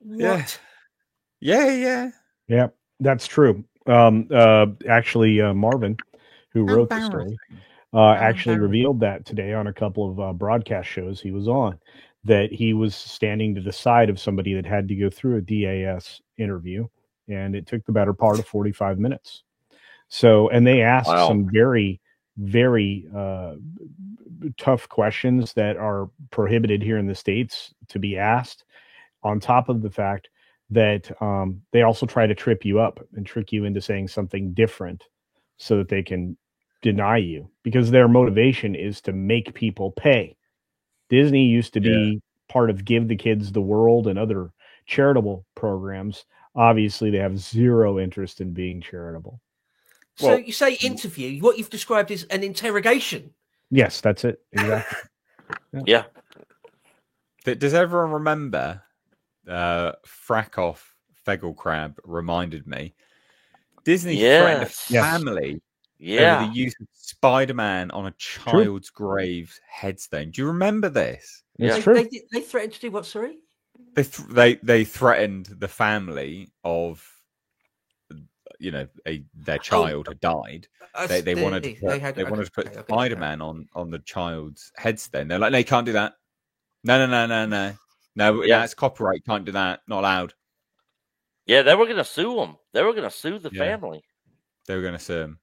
What? Yeah. Yeah, that's true. Actually, Marvin, who wrote the story, actually revealed that today on a couple of broadcast shows he was on, that he was standing to the side of somebody that had to go through a DAS interview, and it took the better part of 45 minutes. So, and they asked some very, very tough questions that are prohibited here in the States to be asked, on top of the fact that they also try to trip you up and trick you into saying something different so that they can deny you, because their motivation is to make people pay. Disney used to be part of Give the Kids the World and other charitable programs. Obviously, they have zero interest in being charitable. So you say interview, what you've described is an interrogation. Yes, that's it. Exactly. Yeah. Does everyone remember Frackoff Fegelkrab reminded me? Disney threatened a family over the use of Spider-Man on a child's grave headstone. Do you remember this? It's true. They threatened to do what, sorry? They threatened the family of, their child had died. They wanted to put Spider-Man on the child's headstone. They're like, no, you can't do that. No, it's copyright. Can't do that. Not allowed. Yeah, they were going to sue them. They were going to sue the family. They were going to sue them.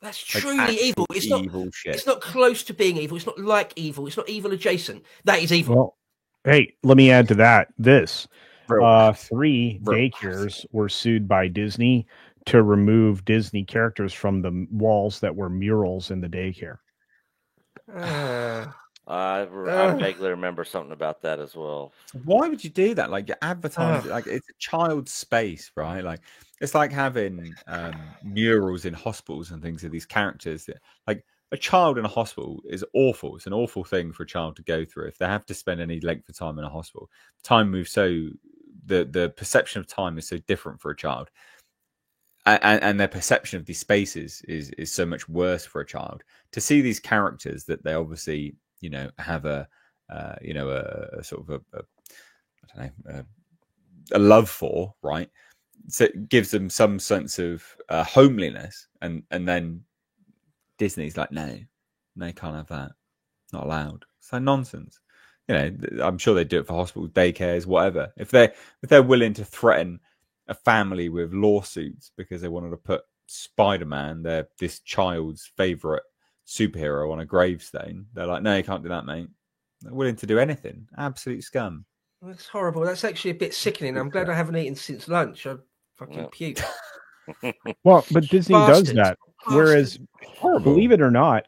That's truly evil. It's not evil shit. It's not close to being evil. It's not like evil. It's not evil adjacent. That is evil. Well, hey, let me add to that. 3 daycares were sued by Disney to remove Disney characters from the walls that were murals in the daycare. I vaguely remember something about that as well. Why would you do that? Like, you're advertising, like, it's a child's space, right? Like, it's like having murals in hospitals and things of these characters. That, like, a child in a hospital is awful. It's an awful thing for a child to go through. If they have to spend any length of time in a hospital, time moves so the perception of time is so different for a child, and their perception of these spaces is so much worse for a child. To see these characters that they obviously have a sort of a love for, right? So it gives them some sense of homeliness, and then Disney's like, no, you can't have that. Not allowed. It's like nonsense. I'm sure they do it for hospitals, daycares, whatever. If they're willing to threaten a family with lawsuits because they wanted to put Spider-Man, this child's favorite superhero, on a gravestone, they're like, no, you can't do that, mate. They're willing to do anything. Absolute scum. That's horrible. That's actually a bit sickening. I'm glad I haven't eaten since lunch. I fucking puke. Well, but Disney does that. Whereas, believe it or not,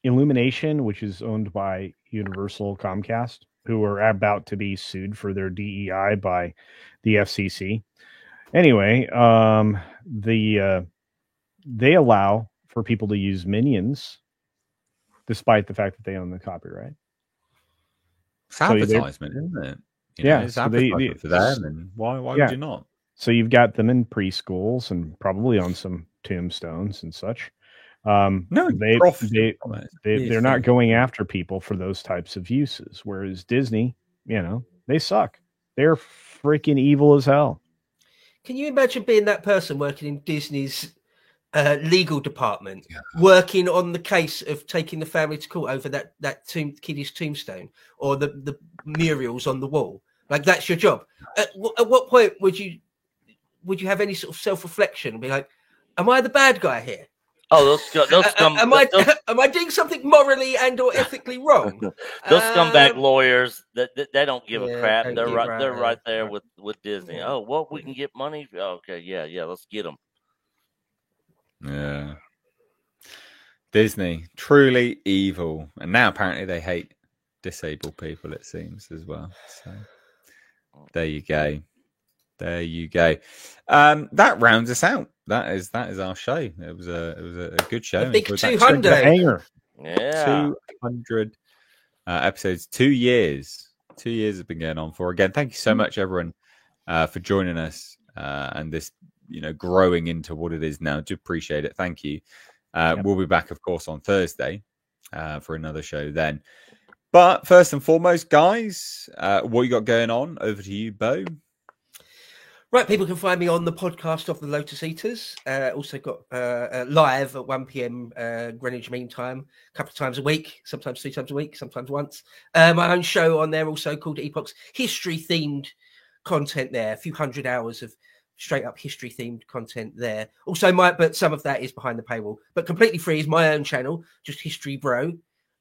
Illumination, which is owned by Universal Comcast, who are about to be sued for their DEI by the FCC. Anyway, they allow for people to use Minions, despite the fact that they own the copyright. It's advertisement, isn't it? It's so advertising for them, and why would you not? So you've got them in preschools and probably on some tombstones and such. They're not going after people for those types of uses, whereas Disney, they suck. They're freaking evil as hell. Can you imagine being that person working in Disney's legal department, working on the case of taking the family to court over that kiddie's tombstone or the murals on the wall? Like, that's your job. At what point would you have any sort of self-reflection and be like, am I the bad guy here? Oh, am I doing something morally and or ethically wrong? Those scumbag lawyers that they don't give a crap. They're right there with Disney. Oh, well, we can get money. Okay, yeah, let's get them. Yeah, Disney, truly evil, and now apparently they hate disabled people. It seems as well. So there you go. That rounds us out. That is our show. It was a good show. A big 200 hanger. Yeah, 200 episodes. 2 years. 2 years have been going on for. Again, thank you so much, everyone, for joining us and this, growing into what it is now. Do appreciate it. Thank you. We'll be back, of course, on Thursday for another show then. But first and foremost, guys, what you got going on? Over to you, Bo. Right, people can find me on the podcast of the Lotus Eaters. Also got live at 1 p.m. Greenwich Mean Time, a couple of times a week, sometimes 3 times a week, sometimes once. My own show on there also called Epoch's, history-themed content there, a few hundred hours of straight-up history-themed content there. Also, but some of that is behind the paywall, but completely free is my own channel, just History Bro.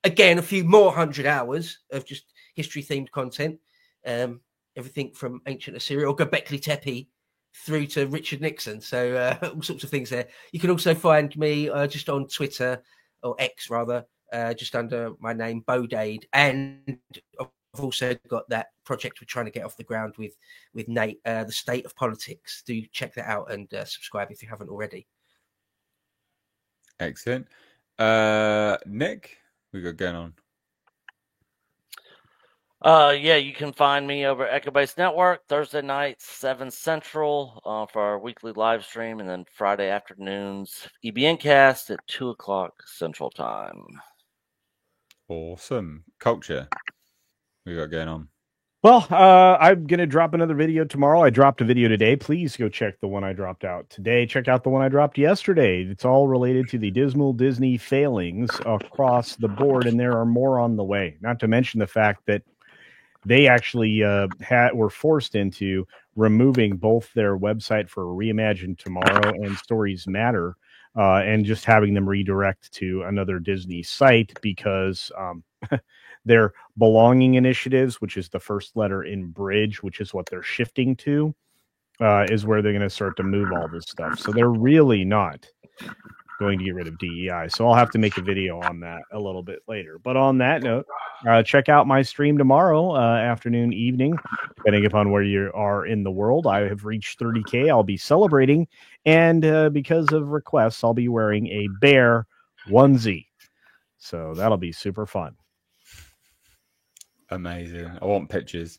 Again, a few more 100 hours of just history-themed content. Everything from ancient Assyria or Göbekli Tepe through to Richard Nixon. So all sorts of things there. You can also find me just on Twitter, or X rather, just under my name, Bodade. And I've also got that project we're trying to get off the ground with Nate, The State of Politics. Do check that out and subscribe if you haven't already. Excellent. Nick, we got going on? You can find me over at EchoBase Network Thursday nights, 7 Central, for our weekly live stream, and then Friday afternoons, EBN Cast at 2:00 Central Time. Awesome. Culture, we got going on? Well, I'm going to drop another video tomorrow. I dropped a video today. Please go check the one I dropped out today. Check out the one I dropped yesterday. It's all related to the dismal Disney failings across the board, and there are more on the way. Not to mention the fact that they actually were forced into removing both their website for Reimagine Tomorrow and Stories Matter, and just having them redirect to another Disney site because their belonging initiatives, which is the first letter in Bridge, which is what they're shifting to, is where they're going to start to move all this stuff. So they're really not going to get rid of DEI. So I'll have to make a video on that a little bit later. But on that note, check out my stream tomorrow afternoon, evening, depending upon where you are in the world. I have reached 30K. I'll be celebrating. And because of requests, I'll be wearing a bear onesie. So that'll be super fun. Amazing. I want pictures.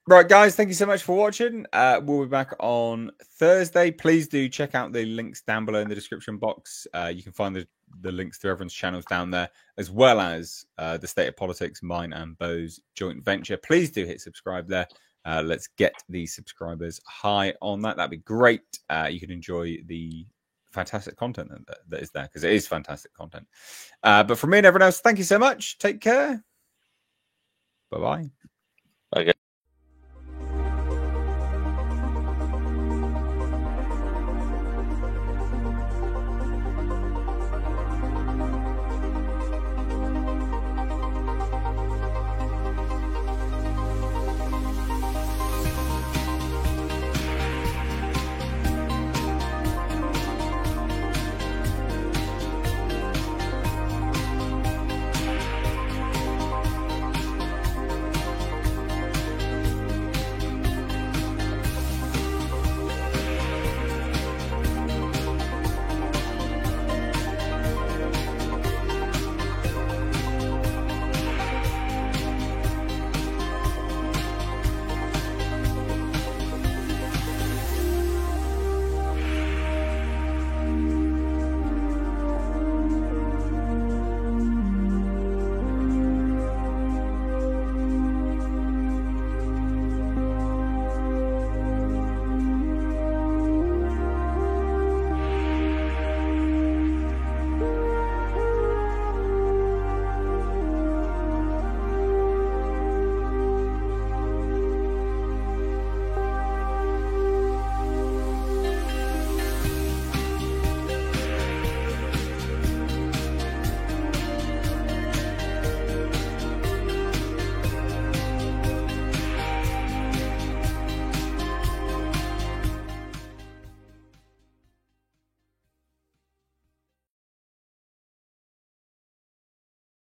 Right, guys, thank you so much for watching. We'll be back on Thursday. Please do check out the links down below in the description box. You can find the links to everyone's channels down there, as well as the State of Politics, mine and Bo's joint venture. Please do hit subscribe there. Let's get the subscribers high on that. That'd be great. You can enjoy the fantastic content that is there, because it is fantastic content. But from me and everyone else, thank you so much. Take care. Bye-bye. Okay.